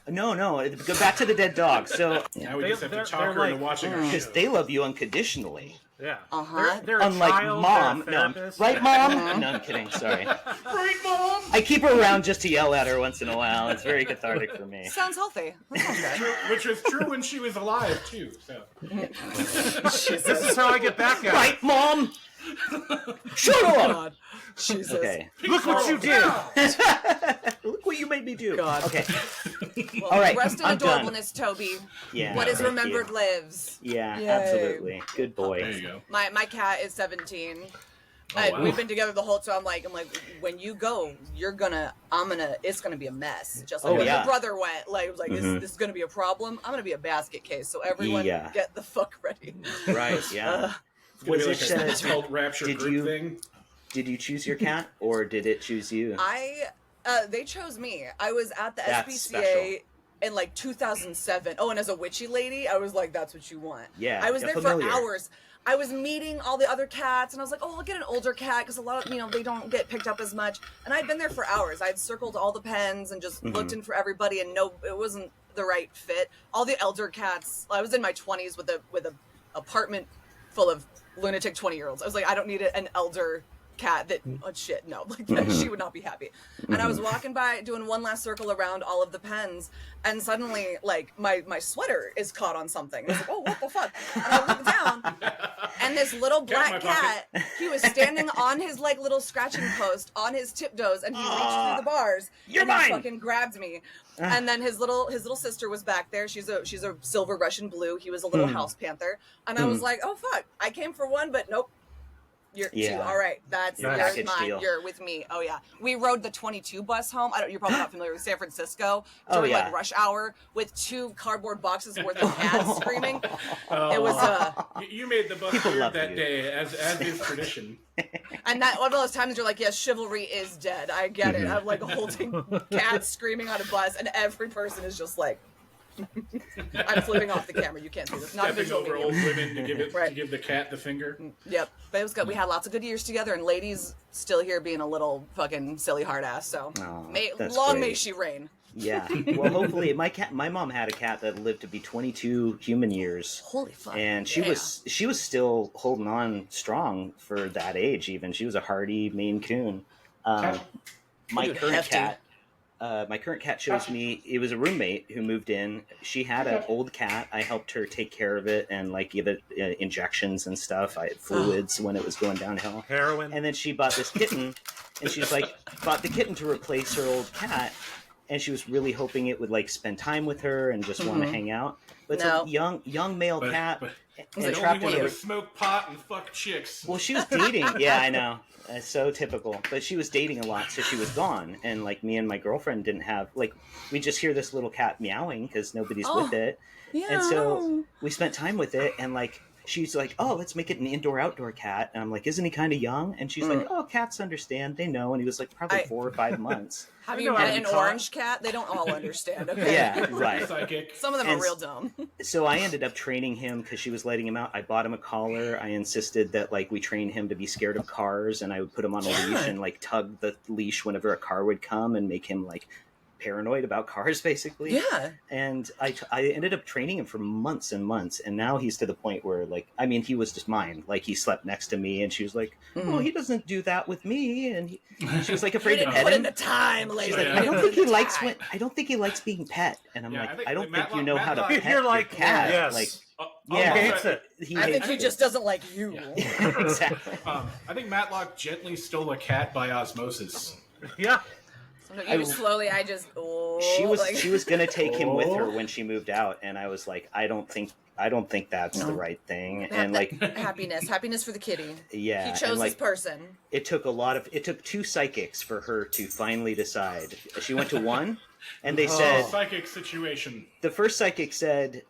[SPEAKER 3] No, go back to the dead dog. So
[SPEAKER 1] Now we
[SPEAKER 2] They-
[SPEAKER 1] just have to
[SPEAKER 2] they're
[SPEAKER 1] talk her into
[SPEAKER 2] like-
[SPEAKER 1] watching our
[SPEAKER 3] because
[SPEAKER 1] show.
[SPEAKER 3] they love you unconditionally.
[SPEAKER 2] Yeah.
[SPEAKER 4] Uh-huh.
[SPEAKER 2] They're a
[SPEAKER 3] Unlike
[SPEAKER 2] child,
[SPEAKER 3] mom.
[SPEAKER 2] they're a
[SPEAKER 3] No,
[SPEAKER 2] therapist.
[SPEAKER 3] right, mom? No, I'm kidding. Sorry.
[SPEAKER 1] Right, Mom?
[SPEAKER 3] I keep her around just to yell at her once in a while. It's very cathartic for me.
[SPEAKER 4] Sounds healthy. That sounds good.
[SPEAKER 1] Which was true when she was alive, too. So.
[SPEAKER 2] This is how I get back at
[SPEAKER 3] Right, mom? Shut up!
[SPEAKER 4] God. Jesus.
[SPEAKER 3] Okay.
[SPEAKER 2] it. Look what you did.
[SPEAKER 3] Look what you made me do.
[SPEAKER 4] God.
[SPEAKER 3] Okay.
[SPEAKER 4] Well,
[SPEAKER 3] All right,
[SPEAKER 4] Rest in
[SPEAKER 3] I'm done.
[SPEAKER 4] adorableness, Toby.
[SPEAKER 3] Yeah.
[SPEAKER 4] What is
[SPEAKER 3] thank
[SPEAKER 4] remembered
[SPEAKER 3] you.
[SPEAKER 4] lives.
[SPEAKER 3] Yeah,
[SPEAKER 4] Yay.
[SPEAKER 3] absolutely. Good boy.
[SPEAKER 1] There you go.
[SPEAKER 4] My cat is 17.
[SPEAKER 1] Oh, wow.
[SPEAKER 4] We've been together the whole time. I'm like, when you go, it's gonna be a mess. Just like when your brother went, like, it was like, this is gonna be a problem. I'm gonna be a basket case. So everyone get the fuck ready.
[SPEAKER 3] Right, yeah.
[SPEAKER 1] Was it like a cult rapture group thing?
[SPEAKER 3] Did you choose your cat, or did it choose you?
[SPEAKER 4] They chose me. I was at the
[SPEAKER 3] That's
[SPEAKER 4] SPCA
[SPEAKER 3] special.
[SPEAKER 4] in like 2007. Oh, and as a witchy lady, I was like, that's what you want.
[SPEAKER 3] Yeah,
[SPEAKER 4] I was there
[SPEAKER 3] familiar.
[SPEAKER 4] for hours. I was meeting all the other cats, and I was like, oh, I'll get an older cat, because a lot of, they don't get picked up as much. And I'd been there for hours. I'd circled all the pens and just looked in for everybody, and no, it wasn't the right fit. All the elder cats, I was in my 20s with a apartment full of lunatic 20-year-olds. I was like, I don't need an elder cat that she would not be happy. And I was walking by doing one last circle around all of the pens, and suddenly like my sweater is caught on something. I was like, oh, what the fuck? And I look down, and this little black cat, he was standing on his like little scratching post on his tiptoes, and he reached through the bars
[SPEAKER 3] You're
[SPEAKER 4] and
[SPEAKER 3] mine!
[SPEAKER 4] he fucking grabbed me. And then his little sister was back there. She's a silver Russian blue. He was a little house panther, and I was like, oh fuck, I came for one, but nope. You're two. All right, that's
[SPEAKER 3] Nice.
[SPEAKER 4] yours, mine.
[SPEAKER 3] Deal.
[SPEAKER 4] You're with me. Oh yeah, we rode the 22 bus home. You're probably not familiar with San Francisco during like rush hour with 2 cardboard boxes worth of cats screaming. It was
[SPEAKER 1] You made the bus weird that day, as is tradition.
[SPEAKER 4] And that one of those times you're like, yes, chivalry is dead. I get it. I'm like holding cats screaming on a bus, and every person is just like. I'm flipping off the camera. You can't see this. Not
[SPEAKER 1] Stepping
[SPEAKER 4] visual
[SPEAKER 1] over
[SPEAKER 4] medium.
[SPEAKER 1] old women to give the cat the finger.
[SPEAKER 4] Yep, but it was good. We had lots of good years together, and ladies still here being a little fucking silly hard ass. So may she reign.
[SPEAKER 3] Yeah. Well, hopefully, my mom had a cat that lived to be 22 human years.
[SPEAKER 4] Holy fuck!
[SPEAKER 3] And she was still holding on strong for that age. Even she was a hardy Maine Coon. My current cat chose me. It was a roommate who moved in. She had an old cat. I helped her take care of it and like give it injections and stuff. I had fluids when it was going downhill.
[SPEAKER 2] Heroin.
[SPEAKER 3] And then she bought this kitten, and she's like bought the kitten to replace her old cat. And she was really hoping it would like spend time with her and just want to hang out. But it's a young male cat.
[SPEAKER 1] And only wanted to smoke pot and fuck chicks.
[SPEAKER 3] Well, she was dating. Yeah, I know. It's so typical. But she was dating a lot, so she was gone. And like me and my girlfriend didn't have we just hear this little cat meowing because nobody's with it.
[SPEAKER 4] Yeah.
[SPEAKER 3] And so we spent time with it, and like she's like, "Oh, let's make it an indoor-outdoor cat." And I'm like, "Isn't he kind of young?" And she's like, "Oh, cats understand. They know." And he was like probably 4 or 5 months.
[SPEAKER 4] Have you met an orange cat? They don't all understand. Okay.
[SPEAKER 3] Yeah, right.
[SPEAKER 1] Psychic.
[SPEAKER 4] Some of them are real dumb.
[SPEAKER 3] So I ended up training him because she was letting him out. I bought him a collar. I insisted that like we train him to be scared of cars, and I would put him on a leash and like tug the leash whenever a car would come and make him like paranoid about cars, basically.
[SPEAKER 4] Yeah.
[SPEAKER 3] And I ended up training him for months and months, and now he's to the point where he was just mine. Like he slept next to me, and she was like, "Oh, he doesn't do that with me," and she was like afraid to pet him.
[SPEAKER 4] Put in the time, lady.
[SPEAKER 3] She's like, I don't think he likes being pet, and I'm like, I don't think you know how to pet your cat.
[SPEAKER 2] Yes.
[SPEAKER 3] Like,
[SPEAKER 2] he hates it.
[SPEAKER 4] I think he just doesn't like you.
[SPEAKER 3] Yeah, exactly.
[SPEAKER 1] I think Matlock gently stole a cat by osmosis.
[SPEAKER 2] Yeah.
[SPEAKER 3] She was gonna take him with her when she moved out, and I was like, I don't think that's the right thing. And like
[SPEAKER 4] happiness for the kitty.
[SPEAKER 3] Yeah,
[SPEAKER 4] he chose this person.
[SPEAKER 3] It took 2 psychics for her to finally decide. She went to one, and they said
[SPEAKER 1] psychic situation.
[SPEAKER 3] The first psychic said,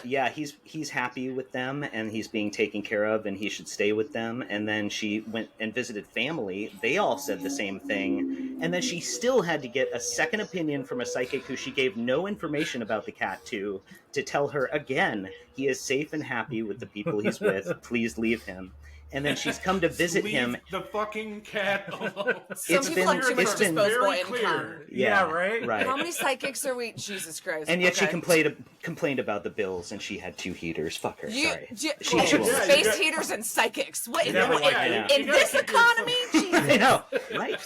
[SPEAKER 3] yeah, he's happy with them and he's being taken care of and he should stay with them. And then she went and visited family. They all said the same thing. And then she still had to get a second opinion from a psychic who she gave no information about the cat to tell her again, he is safe and happy with the people he's with. Please leave him. And then she's come to visit him.
[SPEAKER 1] The fucking cat alone.
[SPEAKER 4] It's been very clear.
[SPEAKER 2] Yeah, right.
[SPEAKER 4] How many psychics are we? Jesus Christ!
[SPEAKER 3] And yet she complained about the bills, and she had 2 heaters. Fuck her. Sorry.
[SPEAKER 4] Space heaters and psychics. What in this economy? Jesus.
[SPEAKER 3] I know, right?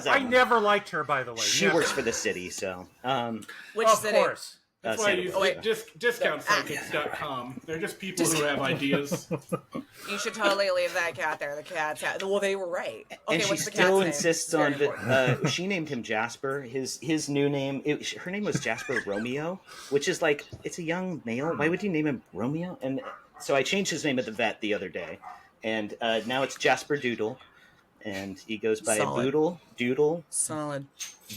[SPEAKER 2] I never liked her, by the way.
[SPEAKER 3] She works for the city, so.
[SPEAKER 4] Which city?
[SPEAKER 2] Of course.
[SPEAKER 1] That's why I use discountpsychics.com. They're just people who have ideas.
[SPEAKER 4] You should totally leave that cat there. The cat's out. Well, they were right. Okay,
[SPEAKER 3] and she
[SPEAKER 4] what's the
[SPEAKER 3] still
[SPEAKER 4] cat's
[SPEAKER 3] insists
[SPEAKER 4] name?
[SPEAKER 3] on. She named him Jasper. His new name. Her name was Jasper Romeo, which is like it's a young male. Why would you name him Romeo? And so I changed his name at the vet the other day, and now it's Jasper Doodle. and he goes by
[SPEAKER 4] Solid.
[SPEAKER 3] Boodle, Doodle,
[SPEAKER 4] Solid.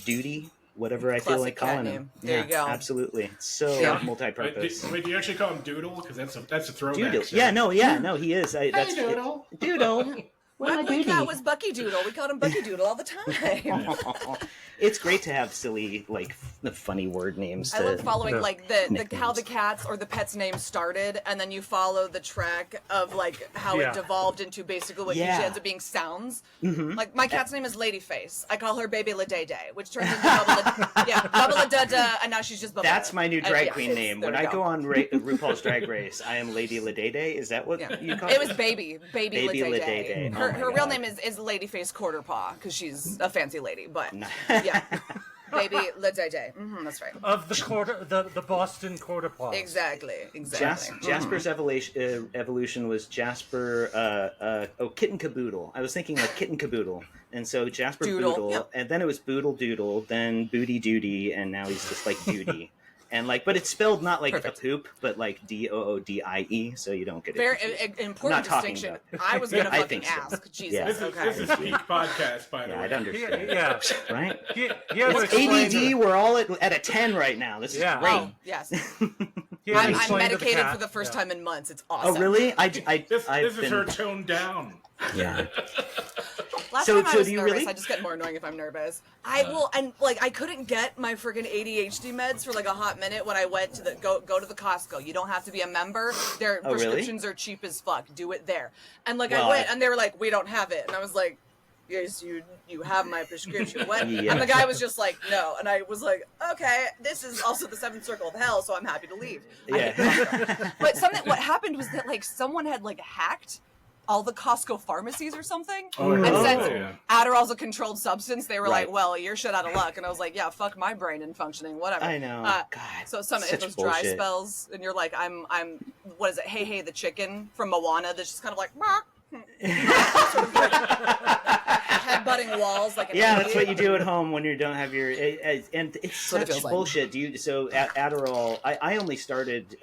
[SPEAKER 3] Duty, whatever I feel
[SPEAKER 4] Classic
[SPEAKER 3] like
[SPEAKER 4] cat
[SPEAKER 3] calling
[SPEAKER 4] name.
[SPEAKER 3] him.
[SPEAKER 4] There you go.
[SPEAKER 3] Absolutely. So
[SPEAKER 4] Yeah.
[SPEAKER 3] multi-purpose.
[SPEAKER 1] Wait, do you actually call him Doodle? Because that's a throwback.
[SPEAKER 3] Doodle.
[SPEAKER 1] So.
[SPEAKER 3] Yeah, no, he is. That's
[SPEAKER 1] Doodle.
[SPEAKER 3] Doodle.
[SPEAKER 4] My boy cat was Bucky Doodle. We called him Bucky Doodle all the time.
[SPEAKER 3] It's great to have silly, like, the funny word names.
[SPEAKER 4] I love following
[SPEAKER 2] Yeah.
[SPEAKER 4] like the how
[SPEAKER 3] Nicknames.
[SPEAKER 4] the cats or the pet's name started, and then you follow the track of like how
[SPEAKER 2] Yeah.
[SPEAKER 4] it devolved into basically what
[SPEAKER 3] Yeah.
[SPEAKER 4] usually ends up being sounds.
[SPEAKER 3] Mhm.
[SPEAKER 4] Like my cat's name is Ladyface. I call her Baby La Day Day, which turns into Bubba La Da Da, and now she's just Bubba.
[SPEAKER 3] That's my new drag
[SPEAKER 4] yeah,
[SPEAKER 3] queen name.
[SPEAKER 4] there
[SPEAKER 3] When
[SPEAKER 4] we
[SPEAKER 3] I go on RuPaul's Drag Race, I am Lady Ladede. Is that what
[SPEAKER 4] Yeah.
[SPEAKER 3] you call
[SPEAKER 4] It was Baby
[SPEAKER 3] Baby
[SPEAKER 4] La Day
[SPEAKER 3] La
[SPEAKER 4] Day.
[SPEAKER 3] Day Day.
[SPEAKER 4] Her,
[SPEAKER 3] Oh my
[SPEAKER 4] her real
[SPEAKER 3] God.
[SPEAKER 4] name is Ladyface Quarterpaw because she's a fancy lady, but
[SPEAKER 3] Nice.
[SPEAKER 4] yeah, Baby La Day Day. That's right.
[SPEAKER 2] Of the Boston quarter paws.
[SPEAKER 4] Exactly.
[SPEAKER 3] Jasper's evolution was Jasper, Kitten Caboodle. I was thinking like Kitten Caboodle. And so Jasper
[SPEAKER 4] Doodle,
[SPEAKER 3] Boodle,
[SPEAKER 4] yep.
[SPEAKER 3] and then it was Boodle Doodle, then Booty Duty, and now he's just like Duty. And like, but it's spelled not like
[SPEAKER 4] Perfect.
[SPEAKER 3] a poop, but like Doodie, so you don't get it.
[SPEAKER 4] Very
[SPEAKER 3] confused.
[SPEAKER 4] important
[SPEAKER 3] Not talking
[SPEAKER 4] distinction.
[SPEAKER 3] about
[SPEAKER 4] I was gonna
[SPEAKER 3] I
[SPEAKER 4] fucking
[SPEAKER 3] think so.
[SPEAKER 4] ask. Jesus.
[SPEAKER 3] Yeah.
[SPEAKER 1] This is peak podcast, by the
[SPEAKER 3] Yeah,
[SPEAKER 1] way.
[SPEAKER 3] I'd understand.
[SPEAKER 2] Yeah.
[SPEAKER 3] Right?
[SPEAKER 2] He had to
[SPEAKER 3] It's
[SPEAKER 2] explain
[SPEAKER 3] ADD. We're all at a 10 right now. This is
[SPEAKER 2] Yeah.
[SPEAKER 3] great.
[SPEAKER 4] Oh, yes.
[SPEAKER 2] he had to
[SPEAKER 4] I'm
[SPEAKER 2] explain to the
[SPEAKER 4] medicated
[SPEAKER 2] cat.
[SPEAKER 4] for the first
[SPEAKER 2] Yeah.
[SPEAKER 4] time in months. It's
[SPEAKER 3] Oh,
[SPEAKER 4] awesome.
[SPEAKER 3] really? I've
[SPEAKER 1] This is
[SPEAKER 3] been,
[SPEAKER 1] her toned down.
[SPEAKER 3] yeah.
[SPEAKER 4] Last
[SPEAKER 3] So-
[SPEAKER 4] time I
[SPEAKER 3] so
[SPEAKER 4] was
[SPEAKER 3] do you
[SPEAKER 4] nervous,
[SPEAKER 3] really-
[SPEAKER 4] I just get more annoying if I'm nervous. I will, and like I couldn't get my freaking ADHD meds for like a hot minute when I went to the go to the Costco. You don't have to be a member. Their
[SPEAKER 3] Oh, really?
[SPEAKER 4] prescriptions are cheap as fuck. Do it there. And like
[SPEAKER 3] Well,
[SPEAKER 4] I went, and they were like, "We don't have it," and I was like, "Yes, you have my prescription." What?
[SPEAKER 3] Yeah.
[SPEAKER 4] And the guy was just like, "No," and I was like, "Okay, this is also the seventh circle of hell, so I'm happy to leave." I hate Costco.
[SPEAKER 3] Yeah.
[SPEAKER 4] But what happened was that like someone had like hacked all the Costco pharmacies or something.
[SPEAKER 1] Oh,
[SPEAKER 4] And
[SPEAKER 3] Oh.
[SPEAKER 4] since
[SPEAKER 1] yeah.
[SPEAKER 4] Adderall's a controlled substance, they were
[SPEAKER 3] Right.
[SPEAKER 4] like, "Well, you're shit out of luck." And I was like, "Yeah, fuck my brain and functioning, whatever."
[SPEAKER 3] I know. God.
[SPEAKER 4] So some
[SPEAKER 3] such
[SPEAKER 4] if those dry
[SPEAKER 3] bullshit.
[SPEAKER 4] spells, and you're like, "I'm what is it? Hey, hey, the chicken from Moana that's just kind of like "Meow." Headbutting walls like an
[SPEAKER 3] Yeah,
[SPEAKER 4] idiot.
[SPEAKER 3] that's what you do at home when you don't have your. And it's
[SPEAKER 4] what it
[SPEAKER 3] such
[SPEAKER 4] feels like.
[SPEAKER 3] bullshit. Adderall. I only started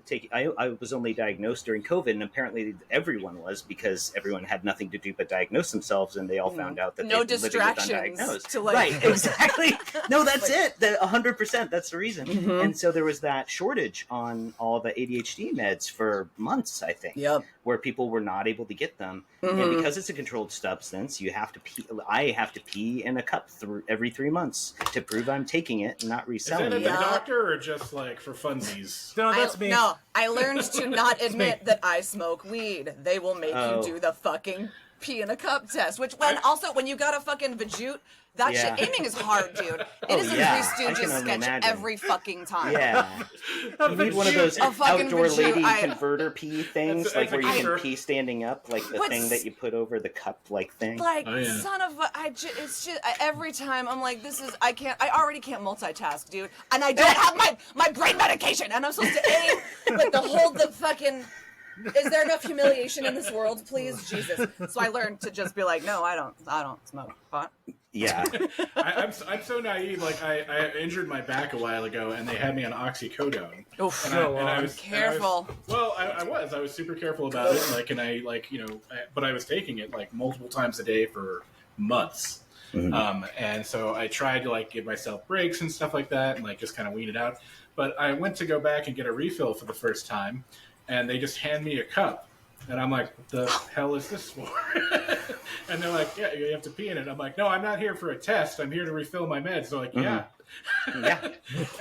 [SPEAKER 3] taking. I was only diagnosed during COVID, and apparently everyone was because everyone had nothing to do but diagnose themselves, and they all found out that
[SPEAKER 4] No
[SPEAKER 3] they living with
[SPEAKER 4] distractions
[SPEAKER 3] undiagnosed.
[SPEAKER 4] to, like-
[SPEAKER 3] Right, exactly. No, that's
[SPEAKER 4] Like-
[SPEAKER 3] it. 100%. That's the reason.
[SPEAKER 4] Mhm.
[SPEAKER 3] And so there was that shortage on all the ADHD meds for months. I think.
[SPEAKER 4] Yep.
[SPEAKER 3] Where people were not able to get them, and
[SPEAKER 4] Mhm.
[SPEAKER 3] because it's a controlled substance, you have to pee. I have to pee in a cup every 3 months to prove I'm taking it and not
[SPEAKER 1] Is that
[SPEAKER 3] reselling
[SPEAKER 1] at
[SPEAKER 3] it.
[SPEAKER 1] the
[SPEAKER 4] Yeah.
[SPEAKER 1] doctor or just like for funsies?
[SPEAKER 2] No, that's me.
[SPEAKER 4] No, I learned to not admit that I smoke weed. They will make
[SPEAKER 3] Oh.
[SPEAKER 4] you do the fucking pee in a cup test. Which when you got a fucking vajute, that
[SPEAKER 3] Yeah.
[SPEAKER 4] shit aiming is hard, dude. It
[SPEAKER 3] Oh,
[SPEAKER 4] is
[SPEAKER 3] yeah.
[SPEAKER 4] a Three
[SPEAKER 3] I can
[SPEAKER 4] Stooges
[SPEAKER 3] only
[SPEAKER 4] sketch
[SPEAKER 3] imagine.
[SPEAKER 4] every fucking time.
[SPEAKER 3] Yeah, you need one of those
[SPEAKER 4] A fucking
[SPEAKER 3] outdoor
[SPEAKER 4] vagina-
[SPEAKER 3] lady
[SPEAKER 4] I-
[SPEAKER 3] converter pee things,
[SPEAKER 1] That's
[SPEAKER 3] like
[SPEAKER 1] a
[SPEAKER 3] where you can
[SPEAKER 1] convert-
[SPEAKER 3] pee standing up, like the
[SPEAKER 4] What's-
[SPEAKER 3] thing that you put over the cup, like thing.
[SPEAKER 4] Like
[SPEAKER 1] Oh, yeah.
[SPEAKER 4] son of a, it's just every time I'm like, this is I already can't multitask, dude, and I don't have my brain medication, and I'm supposed to aim, but to hold the fucking. Is there enough humiliation in this world, please, Jesus? So I learned to just be like, no, I don't smoke pot.
[SPEAKER 3] Yeah,
[SPEAKER 1] I'm so naive. Like I injured my back a while ago, and they had me on oxycodone.
[SPEAKER 4] Oof.
[SPEAKER 1] And
[SPEAKER 2] Go
[SPEAKER 1] I
[SPEAKER 2] on.
[SPEAKER 1] was
[SPEAKER 4] Careful.
[SPEAKER 1] I was super careful about it. Like, and I but I was taking it like multiple times a day for months.
[SPEAKER 3] Mhm.
[SPEAKER 1] And so I tried to like give myself breaks and stuff like that, and like just kind of wean it out. But I went to go back and get a refill for the first time, and they just hand me a cup, and I'm like, "What the hell is this for?" And they're like, "Yeah, you have to pee in it." I'm like, "No, I'm not here for a test. I'm here to refill my meds." They're like, "Yeah."
[SPEAKER 3] yeah.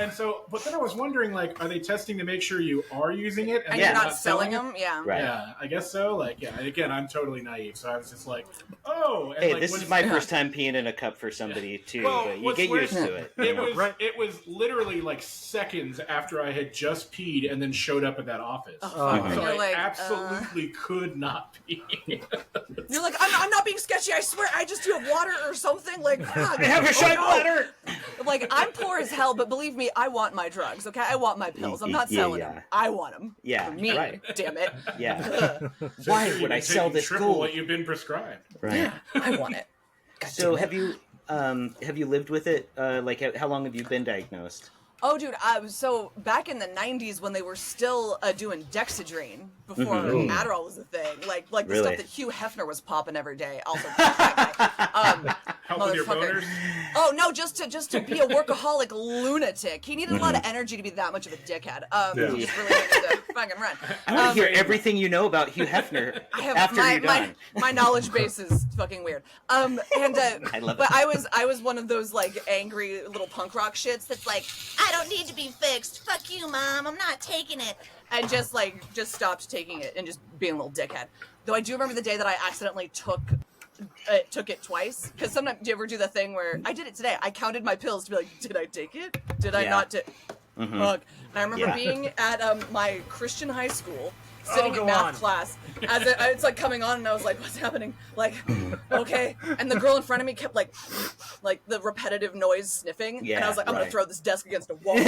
[SPEAKER 1] And so, but then I was wondering, like, are they testing to make sure you are using it
[SPEAKER 4] And
[SPEAKER 3] Yeah.
[SPEAKER 4] you're not selling
[SPEAKER 1] it?
[SPEAKER 4] them? Yeah.
[SPEAKER 3] Right.
[SPEAKER 1] Yeah, I guess so. Like, yeah. And again, I'm totally naive, so I was just like, "Oh." And
[SPEAKER 3] Hey,
[SPEAKER 1] like,
[SPEAKER 3] this
[SPEAKER 1] when-
[SPEAKER 3] is my first time peeing in a cup for somebody too.
[SPEAKER 1] Well,
[SPEAKER 3] but you
[SPEAKER 1] what's
[SPEAKER 3] get
[SPEAKER 1] worse-
[SPEAKER 3] used to it. you
[SPEAKER 1] It
[SPEAKER 3] know?
[SPEAKER 1] was
[SPEAKER 2] Right.
[SPEAKER 1] it was literally like seconds after I had just peed and then showed up at that office.
[SPEAKER 4] Oh,
[SPEAKER 2] fuck.
[SPEAKER 1] So
[SPEAKER 4] You're
[SPEAKER 1] I
[SPEAKER 4] like,
[SPEAKER 1] absolutely could not pee.
[SPEAKER 4] You're like, I'm not being sketchy. I swear, I just do have water or something. Like, fuck.
[SPEAKER 3] I have a shot
[SPEAKER 4] no.
[SPEAKER 3] bladder.
[SPEAKER 4] Like, I'm poor as hell, but believe me, I want my drugs. Okay, I want my pills. I'm not
[SPEAKER 3] Yeah,
[SPEAKER 4] selling
[SPEAKER 3] yeah.
[SPEAKER 4] them. I want them.
[SPEAKER 3] Yeah,
[SPEAKER 4] For me.
[SPEAKER 3] right.
[SPEAKER 4] Damn it.
[SPEAKER 3] Yeah,
[SPEAKER 1] So
[SPEAKER 3] Why
[SPEAKER 1] you've
[SPEAKER 3] would
[SPEAKER 1] been
[SPEAKER 3] I sell
[SPEAKER 1] taking
[SPEAKER 3] this
[SPEAKER 1] triple
[SPEAKER 3] gold?
[SPEAKER 1] what you've been prescribed?
[SPEAKER 3] right.
[SPEAKER 4] Yeah, I want it. God
[SPEAKER 3] So
[SPEAKER 4] damn it.
[SPEAKER 3] have you lived with it? Like how long have you been diagnosed?
[SPEAKER 4] Oh, dude, so back in the 90s when they were still doing Dexedrine, before Adderall was a thing, like the
[SPEAKER 3] Really?
[SPEAKER 4] stuff that Hugh Hefner was popping every day, also that guy.
[SPEAKER 1] Help with your
[SPEAKER 4] Motherfucker.
[SPEAKER 1] boners?
[SPEAKER 4] Oh, no, just to be a workaholic lunatic. He needed a lot of energy to be that much of a dickhead. He just really needed to fucking run.
[SPEAKER 3] I want to hear everything you know about Hugh Hefner after you're done.
[SPEAKER 4] My knowledge base is fucking weird. I love it. But I was one of those like angry little punk rock shits that's like, I don't need to be fixed. Fuck you, Mom. I'm not taking it. And just stopped taking it and just being a little dickhead. Though I do remember the day that I accidentally took it twice. Because sometimes, do you ever do the thing where, I did it today. I counted my pills to be like, did I take it? Did I not take Fuck. And I remember being at my Christian high school, sitting in math class, as it's like coming on, and I was like, what's happening? Like, okay. And the girl in front of me kept like the repetitive noise sniffing. And I was like, I'm going to throw this desk against a wall.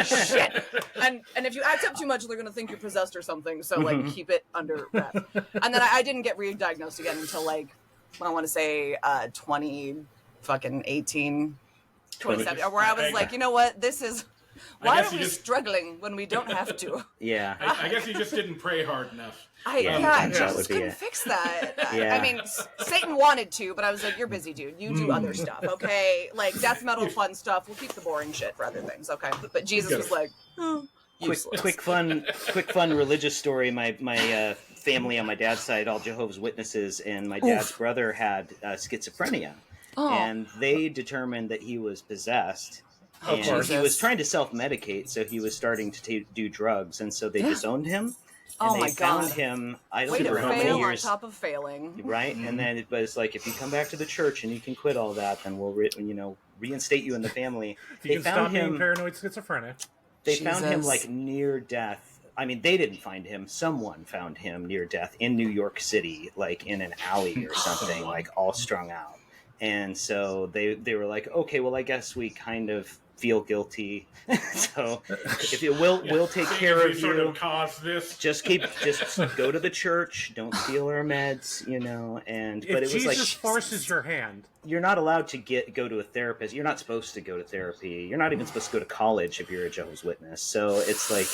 [SPEAKER 4] Shit. And if you act up too much, they're going to think you're possessed or something. So like, keep it under wraps. And then I didn't get re-diagnosed again until like, I want to say 2018, 27, where I was like, you know what, this is... Why are we struggling when we don't have to?
[SPEAKER 3] Yeah.
[SPEAKER 1] I guess you just didn't pray hard enough.
[SPEAKER 4] I just couldn't fix that.
[SPEAKER 3] Yeah.
[SPEAKER 4] I mean, Satan wanted to, but I was like, you're busy, dude. You do other stuff, okay? Like, death metal, fun stuff. We'll keep the boring shit for other things, okay? But Jesus was like,
[SPEAKER 3] quick fun religious story. My family on my dad's side, all Jehovah's Witnesses, and my dad's brother had schizophrenia. And they determined that he was possessed. And he was trying to self-medicate, so he was starting to do drugs, and so they disowned him. And they found him, I don't remember how many years.
[SPEAKER 4] On top of failing.
[SPEAKER 3] Right? And then it was like, if you come back to the church and you can quit all that, then we'll reinstate you in the family.
[SPEAKER 2] You can stop being paranoid schizophrenic.
[SPEAKER 3] They found him like near death. I mean, they didn't find him. Someone found him near death in New York City, like in an alley or something, like all strung out. And so they were like, okay, well, I guess we kind of feel guilty. So if you we'll take care of you.
[SPEAKER 1] Sort of caused this.
[SPEAKER 3] Just go to the church. Don't steal our meds, And
[SPEAKER 2] but it was like, Jesus forces your hand,
[SPEAKER 3] you're not allowed to go to a therapist. You're not supposed to go to therapy. You're not even supposed to go to college if you're a Jehovah's Witness. So it's like,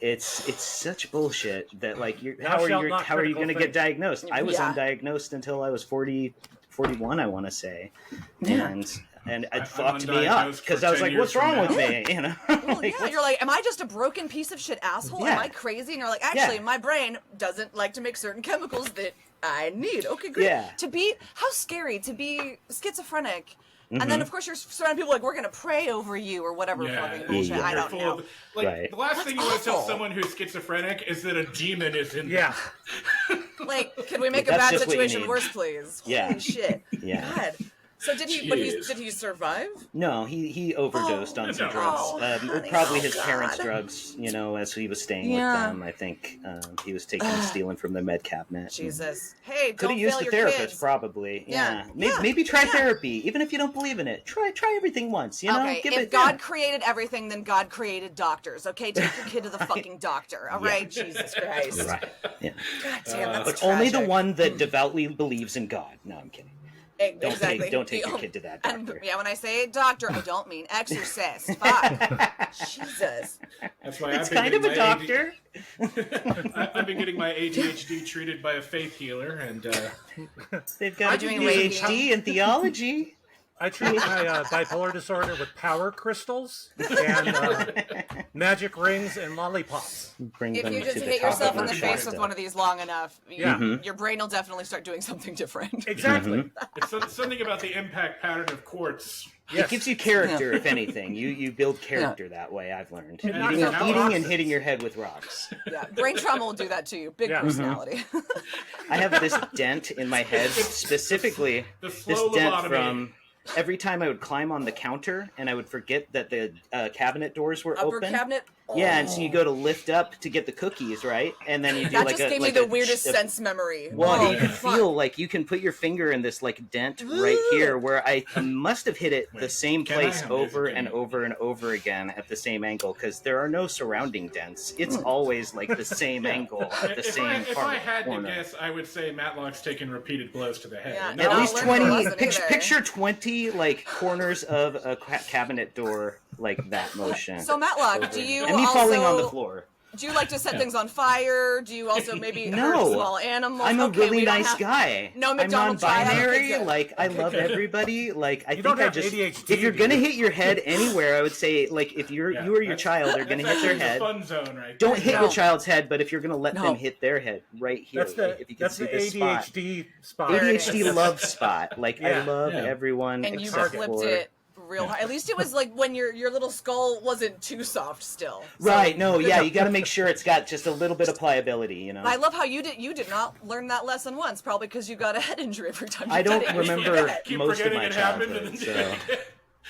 [SPEAKER 3] it's such bullshit that like how are you going to get diagnosed? I was undiagnosed until I was 41, I want to say, and it fucked me up because I was like, "What's wrong with me?"
[SPEAKER 4] Well, you're like, "Am I just a broken piece of shit asshole? Am I crazy?" And you're like, "Actually, my brain doesn't like to make certain chemicals that I need." Okay, great. Yeah. How scary to be schizophrenic. And then, of course, you're surrounded people like, we're going to pray over you or whatever fucking bullshit. I don't know.
[SPEAKER 1] The last thing you want to tell someone who's schizophrenic is that a demon is in there.
[SPEAKER 4] Like, can we make a bad situation worse, please? Holy shit.
[SPEAKER 3] Yeah.
[SPEAKER 4] God. So did he survive?
[SPEAKER 3] No, he overdosed on some drugs. Probably his parents' drugs, as he was staying with them. I think he was stealing from the med cabinet.
[SPEAKER 4] Jesus. Hey,
[SPEAKER 3] could have used a therapist, kids. Probably. Yeah. Maybe try therapy, even if you don't believe in it. Try everything once,
[SPEAKER 4] Okay, if God created everything, then God created doctors, okay? Take your kid to the fucking doctor, all right? Jesus Christ.
[SPEAKER 3] Right. Yeah.
[SPEAKER 4] God damn, that's
[SPEAKER 3] But
[SPEAKER 4] tragic.
[SPEAKER 3] only the one that devoutly believes in God. No, I'm kidding.
[SPEAKER 4] Exactly.
[SPEAKER 3] Don't take your kid to that doctor.
[SPEAKER 4] And, when I say doctor, I don't mean exorcist. Fuck. Jesus.
[SPEAKER 1] That's why
[SPEAKER 3] it's kind of a doctor.
[SPEAKER 1] I've been getting my ADHD treated by a faith healer, and
[SPEAKER 3] they've got a PhD in theology.
[SPEAKER 2] I treat my bipolar disorder with power crystals and magic rings and lollipops.
[SPEAKER 4] If you just hit yourself in the face with one of these long enough, your brain will definitely start doing something different.
[SPEAKER 2] Exactly.
[SPEAKER 1] It's something about the impact pattern of quartz.
[SPEAKER 3] Yes. It gives you character, if anything. You build character that way, I've learned. Eating and hitting your head with rocks.
[SPEAKER 4] Yeah, brain trauma will do that to you. Big personality.
[SPEAKER 3] I have this dent in my head, specifically this dent from... Every time I would climb on the counter and I would forget that the cabinet doors were open.
[SPEAKER 4] Cabinet? Oh.
[SPEAKER 3] Yeah, and so you go to lift up to get the cookies, right? And then you do
[SPEAKER 4] that just gave me the weirdest sense memory.
[SPEAKER 3] Well, you can feel like you can put your finger in this like dent right here where I must have hit it the same place over and over and over again at the same angle because there are no surrounding dents. It's always like the same angle at the same corner.
[SPEAKER 1] If I had to guess, I would say Matlock's taken repeated blows to the head.
[SPEAKER 3] Yeah, at least 20. Picture 20 like corners of a cabinet door like that motion.
[SPEAKER 4] So Matlock, do you
[SPEAKER 3] and me
[SPEAKER 4] also
[SPEAKER 3] falling on the floor.
[SPEAKER 4] do you like to set things on fire? Do you also maybe hurt
[SPEAKER 3] No.
[SPEAKER 4] small animals?
[SPEAKER 3] I'm a
[SPEAKER 4] Okay,
[SPEAKER 3] really
[SPEAKER 4] we don't
[SPEAKER 3] nice
[SPEAKER 4] have-
[SPEAKER 3] guy.
[SPEAKER 4] No
[SPEAKER 3] I'm
[SPEAKER 4] McDonald's drive.
[SPEAKER 3] non-binary.
[SPEAKER 4] Okay, good.
[SPEAKER 3] Like I love everybody. Like I
[SPEAKER 2] You don't
[SPEAKER 3] think I
[SPEAKER 2] have
[SPEAKER 3] just
[SPEAKER 2] ADHD,
[SPEAKER 3] if you're gonna
[SPEAKER 2] dude.
[SPEAKER 3] hit your head anywhere, I would say like if you or your child are gonna hit their
[SPEAKER 1] actually the
[SPEAKER 3] head.
[SPEAKER 1] fun zone, right?
[SPEAKER 3] Don't
[SPEAKER 1] there.
[SPEAKER 3] hit
[SPEAKER 4] No.
[SPEAKER 3] your child's head, but if you're gonna let
[SPEAKER 4] No.
[SPEAKER 3] them hit their head right here, if you can
[SPEAKER 2] That's
[SPEAKER 3] see
[SPEAKER 2] the
[SPEAKER 3] this spot.
[SPEAKER 2] ADHD spot.
[SPEAKER 4] There it
[SPEAKER 3] ADHD
[SPEAKER 4] is.
[SPEAKER 3] love spot. Like I
[SPEAKER 2] Yeah.
[SPEAKER 3] love
[SPEAKER 1] Yeah.
[SPEAKER 3] everyone
[SPEAKER 4] And you
[SPEAKER 3] except
[SPEAKER 4] flipped
[SPEAKER 3] for
[SPEAKER 4] it real high. At least it was like when your little skull wasn't too soft still. So-
[SPEAKER 3] right. No, yeah, you got to make sure it's got just a little bit of pliability. You know.
[SPEAKER 4] I love how you did not learn that lesson once, probably because you got a head injury every time you
[SPEAKER 3] I don't
[SPEAKER 4] did it.
[SPEAKER 3] remember
[SPEAKER 1] Keep
[SPEAKER 3] most of
[SPEAKER 1] forgetting
[SPEAKER 3] my
[SPEAKER 1] it happened.
[SPEAKER 3] childhood,
[SPEAKER 1] And
[SPEAKER 3] so
[SPEAKER 1] then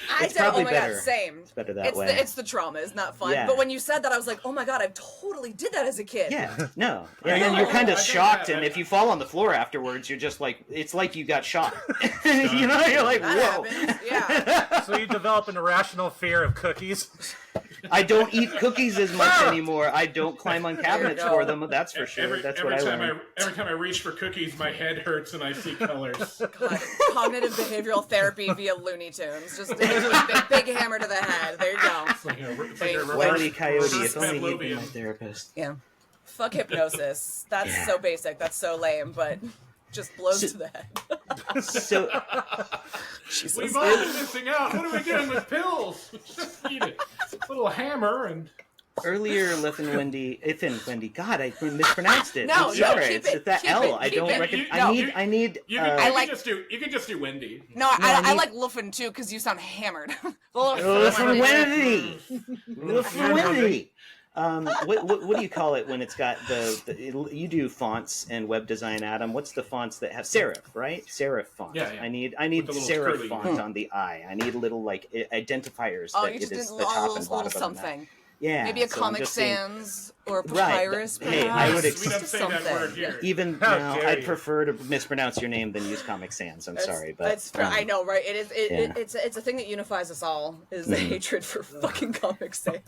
[SPEAKER 4] I
[SPEAKER 3] It's
[SPEAKER 4] said,
[SPEAKER 3] probably
[SPEAKER 4] oh my
[SPEAKER 3] better.
[SPEAKER 4] god, same.
[SPEAKER 3] it's better that
[SPEAKER 4] It's
[SPEAKER 3] way.
[SPEAKER 4] it's the trauma, isn't that fun?
[SPEAKER 3] Yeah.
[SPEAKER 4] But when you said that, I was like, oh my god, I totally did that as a kid.
[SPEAKER 3] Yeah, no.
[SPEAKER 1] I
[SPEAKER 3] And then
[SPEAKER 1] know,
[SPEAKER 3] you're kind
[SPEAKER 1] I
[SPEAKER 3] of
[SPEAKER 1] know
[SPEAKER 3] shocked,
[SPEAKER 1] that.
[SPEAKER 3] and if you fall on the floor afterwards, you're just like, it's like you got shot. You know, you're like,
[SPEAKER 4] That
[SPEAKER 3] whoa.
[SPEAKER 4] happens. Yeah.
[SPEAKER 2] So you develop an irrational fear of cookies.
[SPEAKER 3] I don't eat cookies as much anymore. I don't climb on cabinets
[SPEAKER 4] go.
[SPEAKER 3] for them. That's for sure.
[SPEAKER 1] every,
[SPEAKER 3] That's
[SPEAKER 1] every
[SPEAKER 3] what I
[SPEAKER 1] time
[SPEAKER 3] learned.
[SPEAKER 1] every time I reach for cookies, my head hurts and I see colors.
[SPEAKER 4] God, cognitive behavioral therapy via Looney Tunes. Just a big hammer to the head. There you go.
[SPEAKER 1] It's like a reverse-
[SPEAKER 3] Wile E. Coyote, if
[SPEAKER 1] reverse
[SPEAKER 3] only he'd been
[SPEAKER 1] Pavlovian.
[SPEAKER 3] my therapist.
[SPEAKER 4] Yeah. Fuck hypnosis. That's
[SPEAKER 3] Yeah.
[SPEAKER 4] so basic. That's so lame, but just blows
[SPEAKER 3] So-
[SPEAKER 4] to the head.
[SPEAKER 3] So,
[SPEAKER 1] We've all been missing out. What are we doing with pills? Just eat it. Little hammer and
[SPEAKER 3] earlier, Ifn Whendy, God, I mispronounced it.
[SPEAKER 4] No,
[SPEAKER 3] I'm
[SPEAKER 4] no,
[SPEAKER 3] sorry.
[SPEAKER 4] keep
[SPEAKER 3] it's
[SPEAKER 4] it,
[SPEAKER 3] with that
[SPEAKER 4] keep
[SPEAKER 3] L.
[SPEAKER 4] it,
[SPEAKER 3] I
[SPEAKER 4] keep
[SPEAKER 3] don't
[SPEAKER 4] it.
[SPEAKER 3] reckon.
[SPEAKER 1] You-
[SPEAKER 3] I
[SPEAKER 1] no,
[SPEAKER 3] need.
[SPEAKER 1] you can,
[SPEAKER 4] I like-
[SPEAKER 1] you can just do Wendy.
[SPEAKER 4] No,
[SPEAKER 3] I
[SPEAKER 4] I
[SPEAKER 3] need-
[SPEAKER 4] like Luffin too because you sound hammered.
[SPEAKER 3] Ifn Whendy. Ifn Whendy. What do you call it when it's got you do fonts and web design, Adam? What's the fonts that have serif, right? Serif font.
[SPEAKER 1] Yeah, yeah.
[SPEAKER 3] I need
[SPEAKER 1] With the little
[SPEAKER 3] serif
[SPEAKER 1] curly-
[SPEAKER 3] font on the I. I need little like identifiers
[SPEAKER 4] Oh,
[SPEAKER 3] that
[SPEAKER 4] you
[SPEAKER 3] it
[SPEAKER 4] just
[SPEAKER 3] is
[SPEAKER 4] did
[SPEAKER 3] the top and
[SPEAKER 4] little
[SPEAKER 3] bottom of that.
[SPEAKER 4] something.
[SPEAKER 3] Yeah.
[SPEAKER 4] Maybe a
[SPEAKER 3] so I'm
[SPEAKER 4] Comic
[SPEAKER 3] just saying-
[SPEAKER 4] Sans or a
[SPEAKER 3] Right,
[SPEAKER 4] Papyrus.
[SPEAKER 3] hey,
[SPEAKER 4] perhaps.
[SPEAKER 3] I would
[SPEAKER 1] we don't say that
[SPEAKER 4] something.
[SPEAKER 1] word here.
[SPEAKER 3] Even
[SPEAKER 2] How
[SPEAKER 3] now,
[SPEAKER 2] dare
[SPEAKER 3] I'd
[SPEAKER 2] you.
[SPEAKER 3] prefer to mispronounce your name than use Comic Sans. I'm sorry, but
[SPEAKER 4] I know, right? It is.
[SPEAKER 3] yeah.
[SPEAKER 4] It's a thing that unifies us all. Is the hatred for fucking Comic Sans.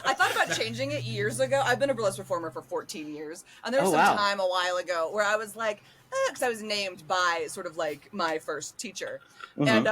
[SPEAKER 4] I thought about changing it years ago. I've been a burlesque performer for 14 years, and there was
[SPEAKER 3] Oh,
[SPEAKER 4] some
[SPEAKER 3] wow.
[SPEAKER 4] time a while ago where I was like, because I was named by sort of like my first teacher,
[SPEAKER 3] Mm-hmm.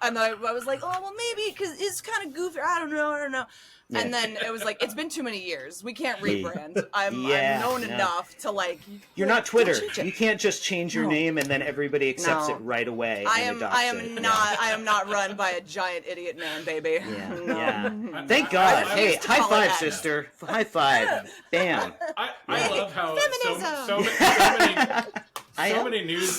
[SPEAKER 4] and I was like, oh well, maybe because it's kind of goofy. I don't know.
[SPEAKER 3] Yeah.
[SPEAKER 4] And then it was like, it's been too many years. We can't
[SPEAKER 3] Yeah.
[SPEAKER 4] rebrand. I'm
[SPEAKER 3] Yeah,
[SPEAKER 4] known
[SPEAKER 3] no.
[SPEAKER 4] enough to like.
[SPEAKER 3] you're not
[SPEAKER 4] don't
[SPEAKER 3] Twitter.
[SPEAKER 4] change it.
[SPEAKER 3] You can't just change your
[SPEAKER 4] No.
[SPEAKER 3] name and then everybody accepts
[SPEAKER 4] No.
[SPEAKER 3] it right away.
[SPEAKER 4] I
[SPEAKER 3] and
[SPEAKER 4] am.
[SPEAKER 3] adopts
[SPEAKER 4] I am
[SPEAKER 3] it.
[SPEAKER 4] not. I am not run by a giant idiot man, baby.
[SPEAKER 3] Yeah,
[SPEAKER 4] No.
[SPEAKER 3] yeah. Thank God.
[SPEAKER 1] I
[SPEAKER 3] Hey,
[SPEAKER 4] used to
[SPEAKER 3] high
[SPEAKER 4] call it
[SPEAKER 3] five,
[SPEAKER 4] that.
[SPEAKER 3] sister. High five. Bam.
[SPEAKER 1] I love how
[SPEAKER 4] Feminism.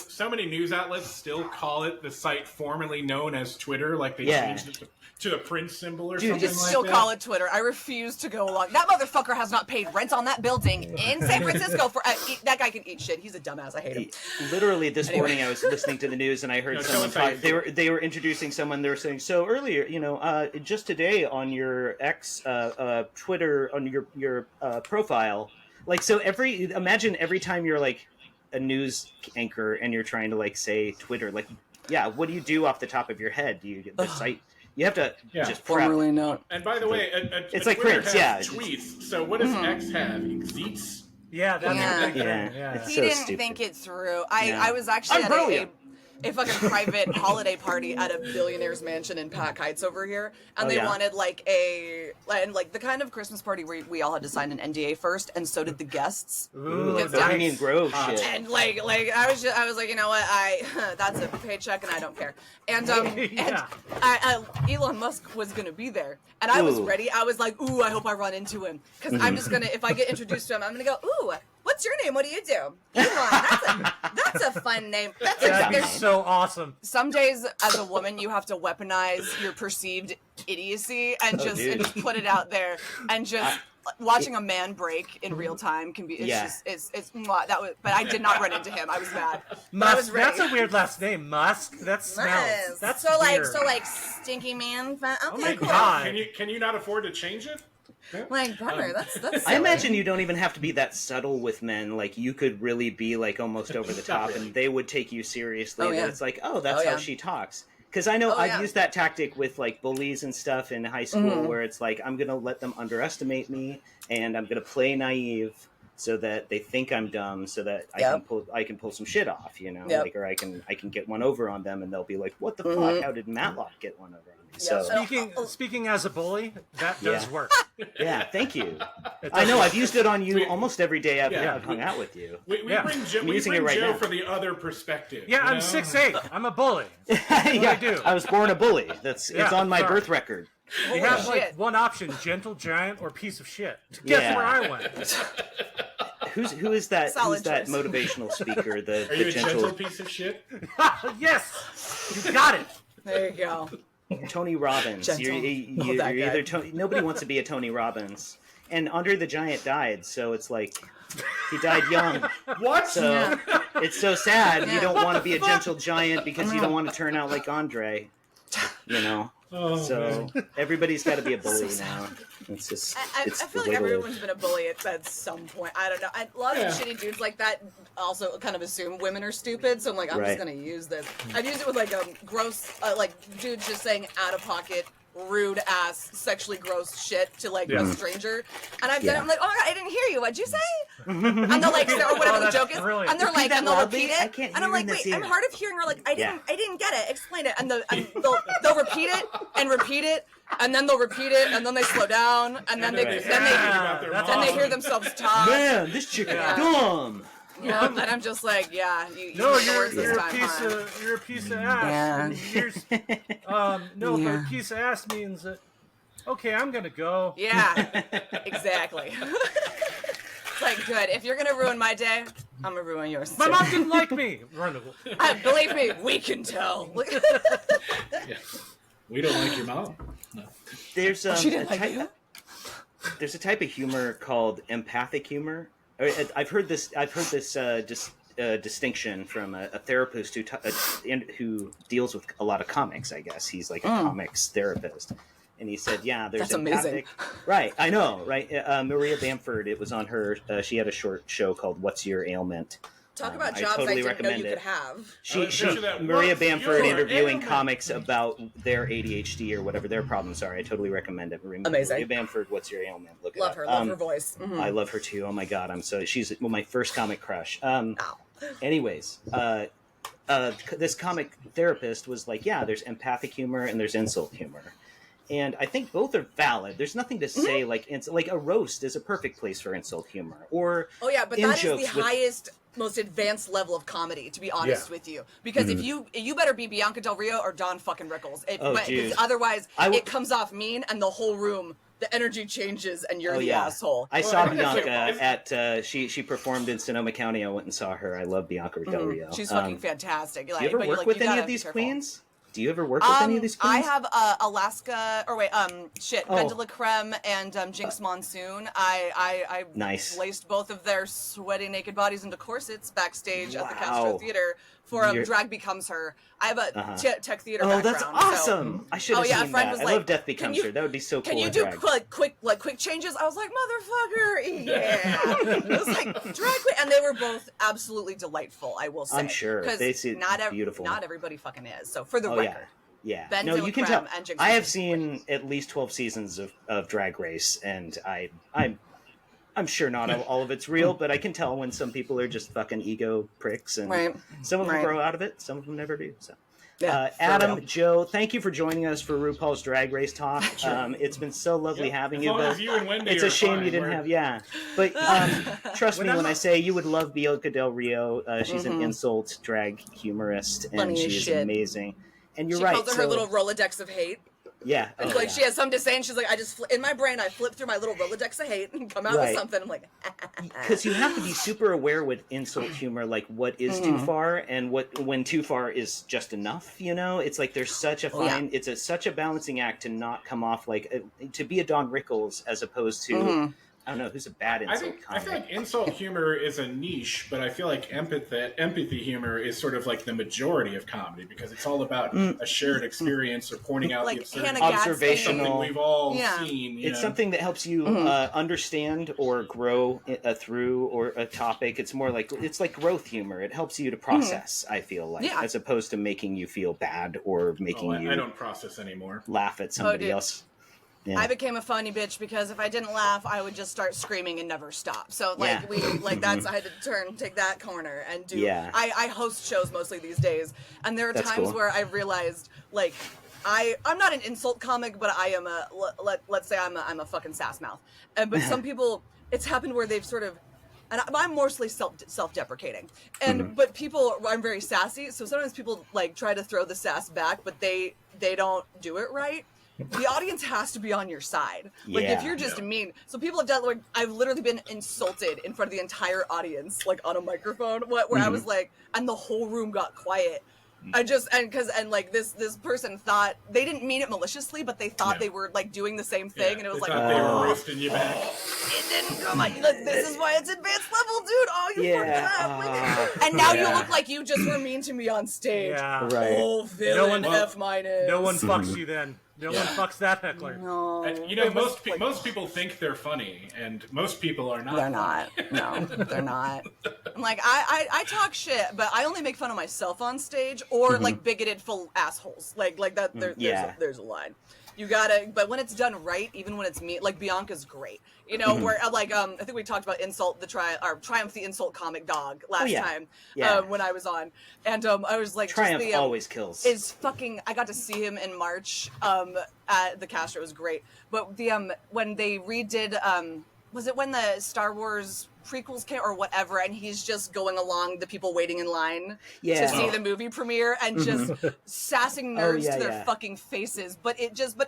[SPEAKER 1] so many news outlets still call it the site formerly known as Twitter, like they
[SPEAKER 3] Yeah.
[SPEAKER 1] changed it to the Prince symbol or
[SPEAKER 3] Dude,
[SPEAKER 1] something
[SPEAKER 4] Just
[SPEAKER 1] like
[SPEAKER 4] still
[SPEAKER 1] that.
[SPEAKER 4] call it Twitter. I refuse to go along. That motherfucker has not paid rent on that building in San Francisco for. That guy can eat shit. He's a dumbass. I hate him.
[SPEAKER 3] Literally this
[SPEAKER 4] Anyway.
[SPEAKER 3] morning I was listening to the news and I heard
[SPEAKER 1] No, tell
[SPEAKER 3] someone
[SPEAKER 1] us how you
[SPEAKER 3] talk, they were introducing someone. They were saying, so earlier, just today on your X Twitter on your profile, like, so imagine every time you're like a news anchor and you're trying to like say Twitter, like, yeah, what do you do off the top of your head? Do you get the site? You have to
[SPEAKER 1] Yeah.
[SPEAKER 3] just prep.
[SPEAKER 4] known.
[SPEAKER 1] And by the way,
[SPEAKER 3] It's like
[SPEAKER 1] Twitter
[SPEAKER 3] Prince,
[SPEAKER 1] has
[SPEAKER 3] yeah.
[SPEAKER 1] tweets. So what does X have? Zeets?
[SPEAKER 2] Yeah, that's
[SPEAKER 4] Yeah.
[SPEAKER 2] a big thing.
[SPEAKER 3] Yeah.
[SPEAKER 2] Yeah.
[SPEAKER 3] It's
[SPEAKER 4] He
[SPEAKER 3] so
[SPEAKER 4] didn't
[SPEAKER 3] stupid.
[SPEAKER 4] think it through.
[SPEAKER 3] No.
[SPEAKER 4] I was actually
[SPEAKER 3] I'm
[SPEAKER 4] at
[SPEAKER 3] brilliant.
[SPEAKER 4] a fucking private holiday party at a billionaire's mansion in Pack Heights over here, and
[SPEAKER 3] Oh,
[SPEAKER 4] they
[SPEAKER 3] yeah?
[SPEAKER 4] wanted like the kind of Christmas party where we all had to sign an NDA first, and so did the guests.
[SPEAKER 2] Ooh,
[SPEAKER 4] Because
[SPEAKER 3] Bohemian Grove
[SPEAKER 1] Hot.
[SPEAKER 3] shit.
[SPEAKER 4] And like I was like, you know what, that's a paycheck and I don't care. And
[SPEAKER 2] Yeah.
[SPEAKER 4] Elon Musk was gonna be there, and I was
[SPEAKER 3] Ooh.
[SPEAKER 4] ready. I was like, ooh, I hope I run into him because I'm just gonna, if I get introduced to him, I'm gonna go, ooh, what's your name? What do you do? Elon. That's a fun name.
[SPEAKER 2] That'd be
[SPEAKER 4] There's
[SPEAKER 2] so awesome.
[SPEAKER 4] some days as a woman you have to weaponize your perceived idiocy and
[SPEAKER 3] Oh,
[SPEAKER 4] just put it out there, and just watching a man break in real time can be it's mwah, that was, but I did not run into him. I was mad. But I was
[SPEAKER 2] Musk.
[SPEAKER 4] ready.
[SPEAKER 2] That's a weird last name. Musk. That smells.
[SPEAKER 4] Yes.
[SPEAKER 2] That's
[SPEAKER 4] so
[SPEAKER 2] weird.
[SPEAKER 4] like stinky man. Okay,
[SPEAKER 2] Oh my
[SPEAKER 4] cool.
[SPEAKER 2] God.
[SPEAKER 1] Can you not afford to change it?
[SPEAKER 4] Like bummer. That's
[SPEAKER 3] I
[SPEAKER 4] silly.
[SPEAKER 3] imagine you don't even have to be that subtle with men. Like, you could really be like almost over the top,
[SPEAKER 1] really.
[SPEAKER 3] and they would take you seriously.
[SPEAKER 4] Oh, yeah.
[SPEAKER 3] That it's like, oh, that's
[SPEAKER 4] Oh,
[SPEAKER 3] how
[SPEAKER 4] yeah.
[SPEAKER 3] she talks. Because I know
[SPEAKER 4] Oh,
[SPEAKER 3] I've
[SPEAKER 4] yeah.
[SPEAKER 3] used that tactic with like bullies and stuff in high school,
[SPEAKER 4] Mm-hmm.
[SPEAKER 3] where it's like I'm gonna let them underestimate me, and I'm gonna play naive. so that they think I'm dumb, so that I can pull some shit off, you know, like, or I can get one over on them, and they'll be like, "What the fuck? How did Matlock get one over on me?" So
[SPEAKER 2] speaking as a bully, that does work.
[SPEAKER 3] Yeah, thank you. I know I've used it on you almost every day I've hung out with you.
[SPEAKER 1] We bring Joe for the other perspective.
[SPEAKER 2] Yeah, I'm 6'8". I'm a bully.
[SPEAKER 3] I do. I was born a bully. It's on my birth record.
[SPEAKER 2] You have like one option: gentle giant or piece of shit. Guess where I went?
[SPEAKER 3] Who is that? Who's that motivational speaker?
[SPEAKER 1] Are you a gentle piece of shit?
[SPEAKER 2] Yes, you got it.
[SPEAKER 4] There you go.
[SPEAKER 3] Tony Robbins. You're either Tony. Nobody wants to be a Tony Robbins. And Andre the Giant died, so it's like he died young.
[SPEAKER 1] What?
[SPEAKER 3] So it's so sad. You don't want to be a gentle giant because you don't want to turn out like Andre. You know. So everybody's got to be a bully now. It's just.
[SPEAKER 4] I feel like everyone's been a bully at some point. I don't know. A lot of shitty dudes like that also kind of assume women are stupid. So I'm like, I'm just gonna use this. I've used it with like gross, like dudes just saying out of pocket, rude ass, sexually gross shit to like a stranger, and I've done. I'm like, oh my god, I didn't hear you. What'd you say? And they're like, or whatever the joke is,
[SPEAKER 2] brilliant.
[SPEAKER 4] and they're like, and they'll repeat it, and I'm like, wait, I'm hard of hearing. Or like, I didn't get it. Explain it, and they'll repeat it and repeat it. And then they'll repeat it, and then they slow down, and then they hear themselves talk.
[SPEAKER 3] Man, this chick is dumb.
[SPEAKER 4] Yeah, and I'm just like, you're
[SPEAKER 2] a piece of ass.
[SPEAKER 4] Yeah.
[SPEAKER 2] A piece of ass means that. Okay, I'm gonna go.
[SPEAKER 4] Yeah, exactly. It's like, good. If you're gonna ruin my day, I'm gonna ruin yours.
[SPEAKER 2] My mom didn't like me.
[SPEAKER 4] Believe me, we can tell.
[SPEAKER 1] We don't like your mom. No.
[SPEAKER 3] There's there's a type of humor called empathic humor. I've heard this distinction from a therapist who deals with a lot of comics. I guess he's like a comics therapist, and he said, "Yeah, there's
[SPEAKER 4] that's
[SPEAKER 3] empathic."
[SPEAKER 4] Amazing.
[SPEAKER 3] Right, I know, right? Maria Bamford. It was on her. She had a short show called "What's Your Ailment."
[SPEAKER 4] Talk about jobs I didn't know you could have.
[SPEAKER 3] Maria Bamford interviewing comics about their ADHD or whatever their problems are. I totally recommend it.
[SPEAKER 4] Amazing.
[SPEAKER 3] Maria Bamford, What's Your Ailment? Look
[SPEAKER 4] love
[SPEAKER 3] it up.
[SPEAKER 4] her. Love her voice. Mm-hmm.
[SPEAKER 3] I love her too. Oh my god, she's my first comic crush. Anyways, this comic therapist was like, yeah, there's empathic humor and there's insult humor. And I think both are valid. There's nothing to say like a roast is a perfect place for insult humor. Or
[SPEAKER 4] but that is the highest, most advanced level of comedy, to be honest with you. Because if you better be Bianca Del Rio or Don fucking Rickles. Because otherwise it comes off mean and the whole room, the energy changes and you're the asshole.
[SPEAKER 3] I saw Bianca at she performed in Sonoma County. I went and saw her. I love Bianca Del Rio.
[SPEAKER 4] She's fucking fantastic.
[SPEAKER 3] Do you ever work with any of these queens? Do you ever work with any of these queens?
[SPEAKER 4] I have Vendela Creme and Jinx Monsoon. I laced both of their sweaty naked bodies into corsets backstage at the Castro Theater for Drag Becomes Her. I have a tech theater background.
[SPEAKER 3] Oh, that's awesome! So. I should have seen that. I love Death Becomes Her. That would be so cool.
[SPEAKER 4] Can you do quick changes? I was like, motherfucker, yeah. It was like drag queen, and they were both absolutely delightful. I will say,
[SPEAKER 3] I'm sure they see beautiful.
[SPEAKER 4] Not everybody fucking is. So for the record,
[SPEAKER 3] yeah. No, you can tell. I have seen at least 12 seasons of Drag Race, and I'm sure not all of it's real, but I can tell when some people are just fucking ego pricks, and some of them grow out of it, some of them never do. So, Adam, Joe, thank you for joining us for RuPaul's Drag Race Talk. It's been so lovely having you. But
[SPEAKER 1] you and Wendy
[SPEAKER 3] it's a shame you didn't have, But trust me when I say you would love Bianca Del Rio. She's an insult drag humorist, and she's amazing. And you're right.
[SPEAKER 4] She calls her little Rolodex of hate.
[SPEAKER 3] Yeah.
[SPEAKER 4] She has something to say, and she's like, in my brain, I flip through my little Rolodex of hate and come out with something. I'm like,
[SPEAKER 3] because you have to be super aware with insult humor, like what is too far and when too far is just enough. You know, it's like there's such a fine. It's such a balancing act to not come off like to be a Don Rickles as opposed to. I don't know who's a bad insult comic.
[SPEAKER 1] I feel like insult humor is a niche, but I feel like empathy humor is sort of like the majority of comedy because it's all about a shared experience or pointing out
[SPEAKER 4] like
[SPEAKER 1] the absurd
[SPEAKER 3] observational.
[SPEAKER 1] Something we've all seen.
[SPEAKER 3] It's something that helps you understand or grow through or a topic. It's more like it's like growth humor. It helps you to process. I feel like as opposed to making you feel bad or making you.
[SPEAKER 1] I don't process anymore.
[SPEAKER 3] Laugh at somebody else. Yeah.
[SPEAKER 4] I became a funny bitch because if I didn't laugh, I would just start screaming and never stop. So like
[SPEAKER 3] Yeah.
[SPEAKER 4] I had to take that corner and do.
[SPEAKER 3] Yeah.
[SPEAKER 4] I host shows mostly these days, and there are
[SPEAKER 3] That's
[SPEAKER 4] times
[SPEAKER 3] cool.
[SPEAKER 4] where I realized like I'm not an insult comic, but I am let's say I'm a fucking sass mouth. But some people, it's happened where they've sort of. And I'm mostly self-deprecating, and but people, I'm very sassy, so sometimes people like try to throw the sass back, but they don't do it right. The audience has to be on your side. Like if you're just mean, so people have done like I've literally been insulted in front of the entire audience, like on a microphone, where I was like, and the whole room got quiet. Like this person thought they didn't mean it maliciously, but they thought they were like doing the same thing, and it was
[SPEAKER 1] they
[SPEAKER 4] like
[SPEAKER 1] thought they were roasting you back.
[SPEAKER 4] it didn't come out. Like, this is why it's advanced level, dude. Oh, you forgot. And now you look like you just were mean to me on stage.
[SPEAKER 2] Yeah.
[SPEAKER 3] Right.
[SPEAKER 4] Oh, villain,
[SPEAKER 2] No one-
[SPEAKER 4] F minus.
[SPEAKER 2] No one fucks you then. No one fucks that heckler.
[SPEAKER 4] No.
[SPEAKER 1] And, you know, most people think they're funny, and most people are not.
[SPEAKER 4] They're not. No, they're not. I'm like, I talk shit, but I only make fun of myself on stage, or like bigoted full assholes. Like that. There's a line. You gotta, but when it's done right, even when it's me, like Bianca's great. You know, where like I think we talked about Triumph the Insult Comic Dog last time when I was on, and I was like,
[SPEAKER 3] Triumph always kills.
[SPEAKER 4] Is fucking. I got to see him in March at the Castro. It was great, but the when they redid was it when the Star Wars prequels came or whatever, and he's just going along the people waiting in line to see the movie premiere and just sassing nerds to their fucking faces, but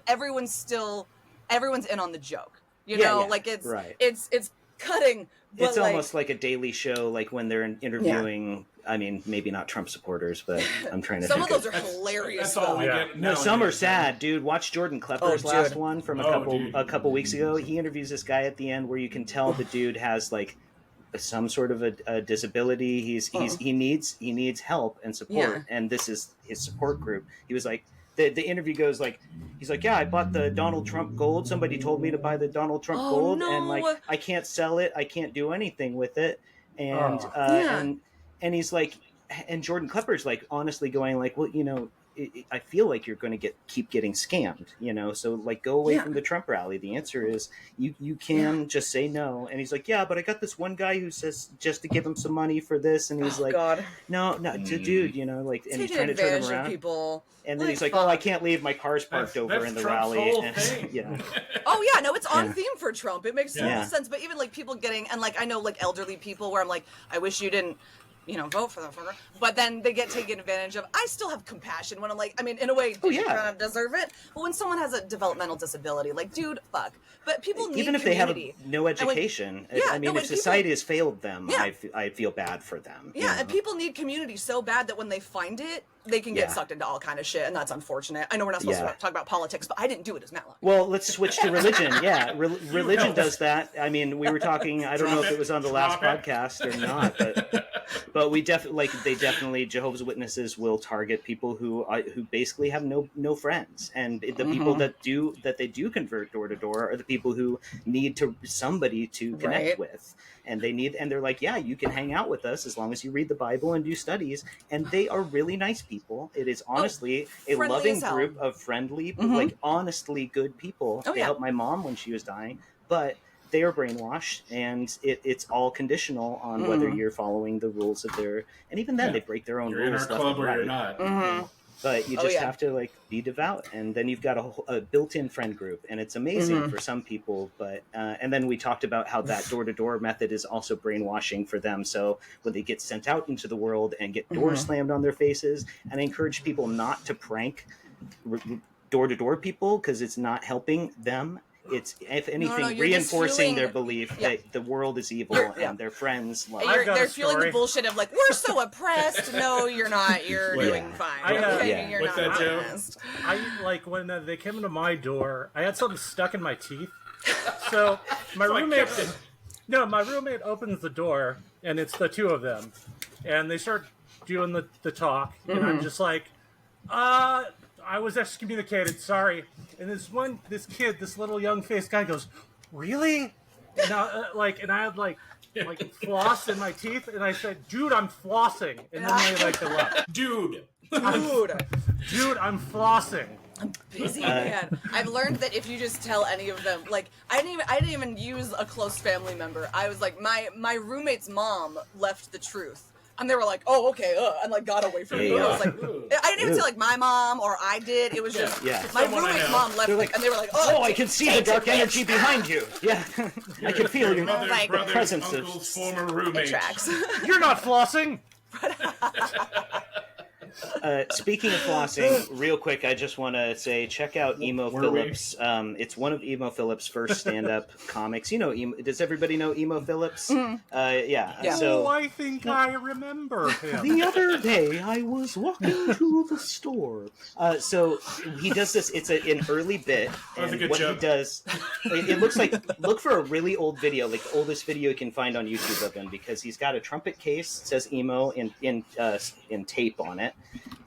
[SPEAKER 4] everyone's in on the joke, you know, like it's cutting, but
[SPEAKER 3] it's almost like a Daily Show, like when they're interviewing I mean, maybe not Trump supporters, but I'm trying to
[SPEAKER 4] some
[SPEAKER 3] think
[SPEAKER 4] of those are hilarious.
[SPEAKER 1] That's all we get.
[SPEAKER 3] No, some are sad, dude. Watch Jordan Klepper's last one from a couple weeks ago. He interviews this guy at the end where you can tell the dude has like some sort of a disability. He needs help and support, and this is his support group. He was like, the interview goes like, he's like, yeah, I bought the Donald Trump gold. Somebody told me to buy the Donald Trump gold, and like I can't sell it. I can't do anything with it, and he's like, and Jordan Klepper's like honestly going like, well, you know, I feel like you're going to keep getting scammed, you know, so like go away from the Trump rally. The answer is you can just say no. And he's like, yeah, but I got this one guy who says just to give him some money for this, and he's no, dude, you know, like, and he's trying to turn him around.
[SPEAKER 4] People.
[SPEAKER 3] And then he's like, oh, I can't leave, my car's parked over in the
[SPEAKER 1] Trump's
[SPEAKER 3] rally.
[SPEAKER 1] whole
[SPEAKER 3] And,
[SPEAKER 1] thing.
[SPEAKER 4] Oh yeah, no, it's on theme for Trump. It makes total sense. But even like people getting, and like I know like elderly people where I'm like, I wish you didn't, you know, vote for the fucker. But then they get taken advantage of. I still have compassion when I'm like, I mean, in a way, you kind of deserve it. But when someone has a developmental disability, like, dude, fuck. But people need
[SPEAKER 3] even if
[SPEAKER 4] community.
[SPEAKER 3] they have no education. I mean, if society has failed them, I feel bad for them.
[SPEAKER 4] Yeah, and people need community so bad that when they find it, they can get sucked into all kind of shit, and that's unfortunate. I know we're not supposed to talk about politics, but I didn't do it as Matlock.
[SPEAKER 3] Well, let's switch to religion. Yeah, religion does that. I mean, we were talking. I don't know if it was on the last podcast or not, but we definitely Jehovah's Witnesses will target people who basically have no friends, and the people that they do convert door to door are the people who need somebody to connect with. And they're like, yeah, you can hang out with us as long as you read the Bible and do studies. And they are really nice people. It is honestly a loving group of friendly, like honestly good people. They helped my mom when she was dying, but they are brainwashed, and it's all conditional on whether you're following the rules of their. And even then, they break their own
[SPEAKER 1] You're
[SPEAKER 3] rules.
[SPEAKER 1] in our club or you're not.
[SPEAKER 3] But you just have to like be devout, and then you've got a built-in friend group, and it's amazing for some people. But and then we talked about how that door-to-door method is also brainwashing for them. So when they get sent out into the world and get doors slammed on their faces, and I encourage people not to prank door-to-door people because it's not helping them. It's, if anything, reinforcing their belief that the world is evil and their friends love.
[SPEAKER 4] They're feeling the bullshit of like, we're so oppressed. No, you're not. You're doing fine. You're
[SPEAKER 1] What's
[SPEAKER 4] not
[SPEAKER 1] that, Joe?
[SPEAKER 4] oppressed.
[SPEAKER 2] I like when they came into my door, I had something stuck in my teeth. So my roommate opens the door, and it's the two of them, and they start doing the talk, and I'm just like, I was excommunicated, sorry. And this little young faced guy goes, really? And I had like floss in my teeth, and I said, dude, I'm flossing. And then they like to laugh.
[SPEAKER 1] Dude,
[SPEAKER 2] I'm flossing.
[SPEAKER 4] Busy man. I've learned that if you just tell any of them, like I didn't even use a close family member. I was like, my roommate's mom left the truth, and they were like, oh, okay, and like got away from me. I was like, I didn't even say like my mom or I did. It was just my roommate's mom left, and they were like, oh,
[SPEAKER 3] I can see the dark energy behind you. Yeah, I can feel your
[SPEAKER 4] like,
[SPEAKER 3] presence.
[SPEAKER 1] Uncle's former roommate.
[SPEAKER 4] It tracks.
[SPEAKER 2] You're not flossing.
[SPEAKER 3] Speaking of flossing, real quick, I just want to say, check out Emo Phillips. It's one of Emo Phillips' first stand-up comics. You know, does everybody know Emo Phillips? Yeah. So
[SPEAKER 2] I think I remember him.
[SPEAKER 3] the other day, I was walking to the store. So he does this. It's an early bit.
[SPEAKER 1] That was a good
[SPEAKER 3] what
[SPEAKER 1] joke.
[SPEAKER 3] he does, it looks like, look for a really old video, like the oldest video you can find on YouTube of him, because he's got a trumpet case, it says Emo in tape on it.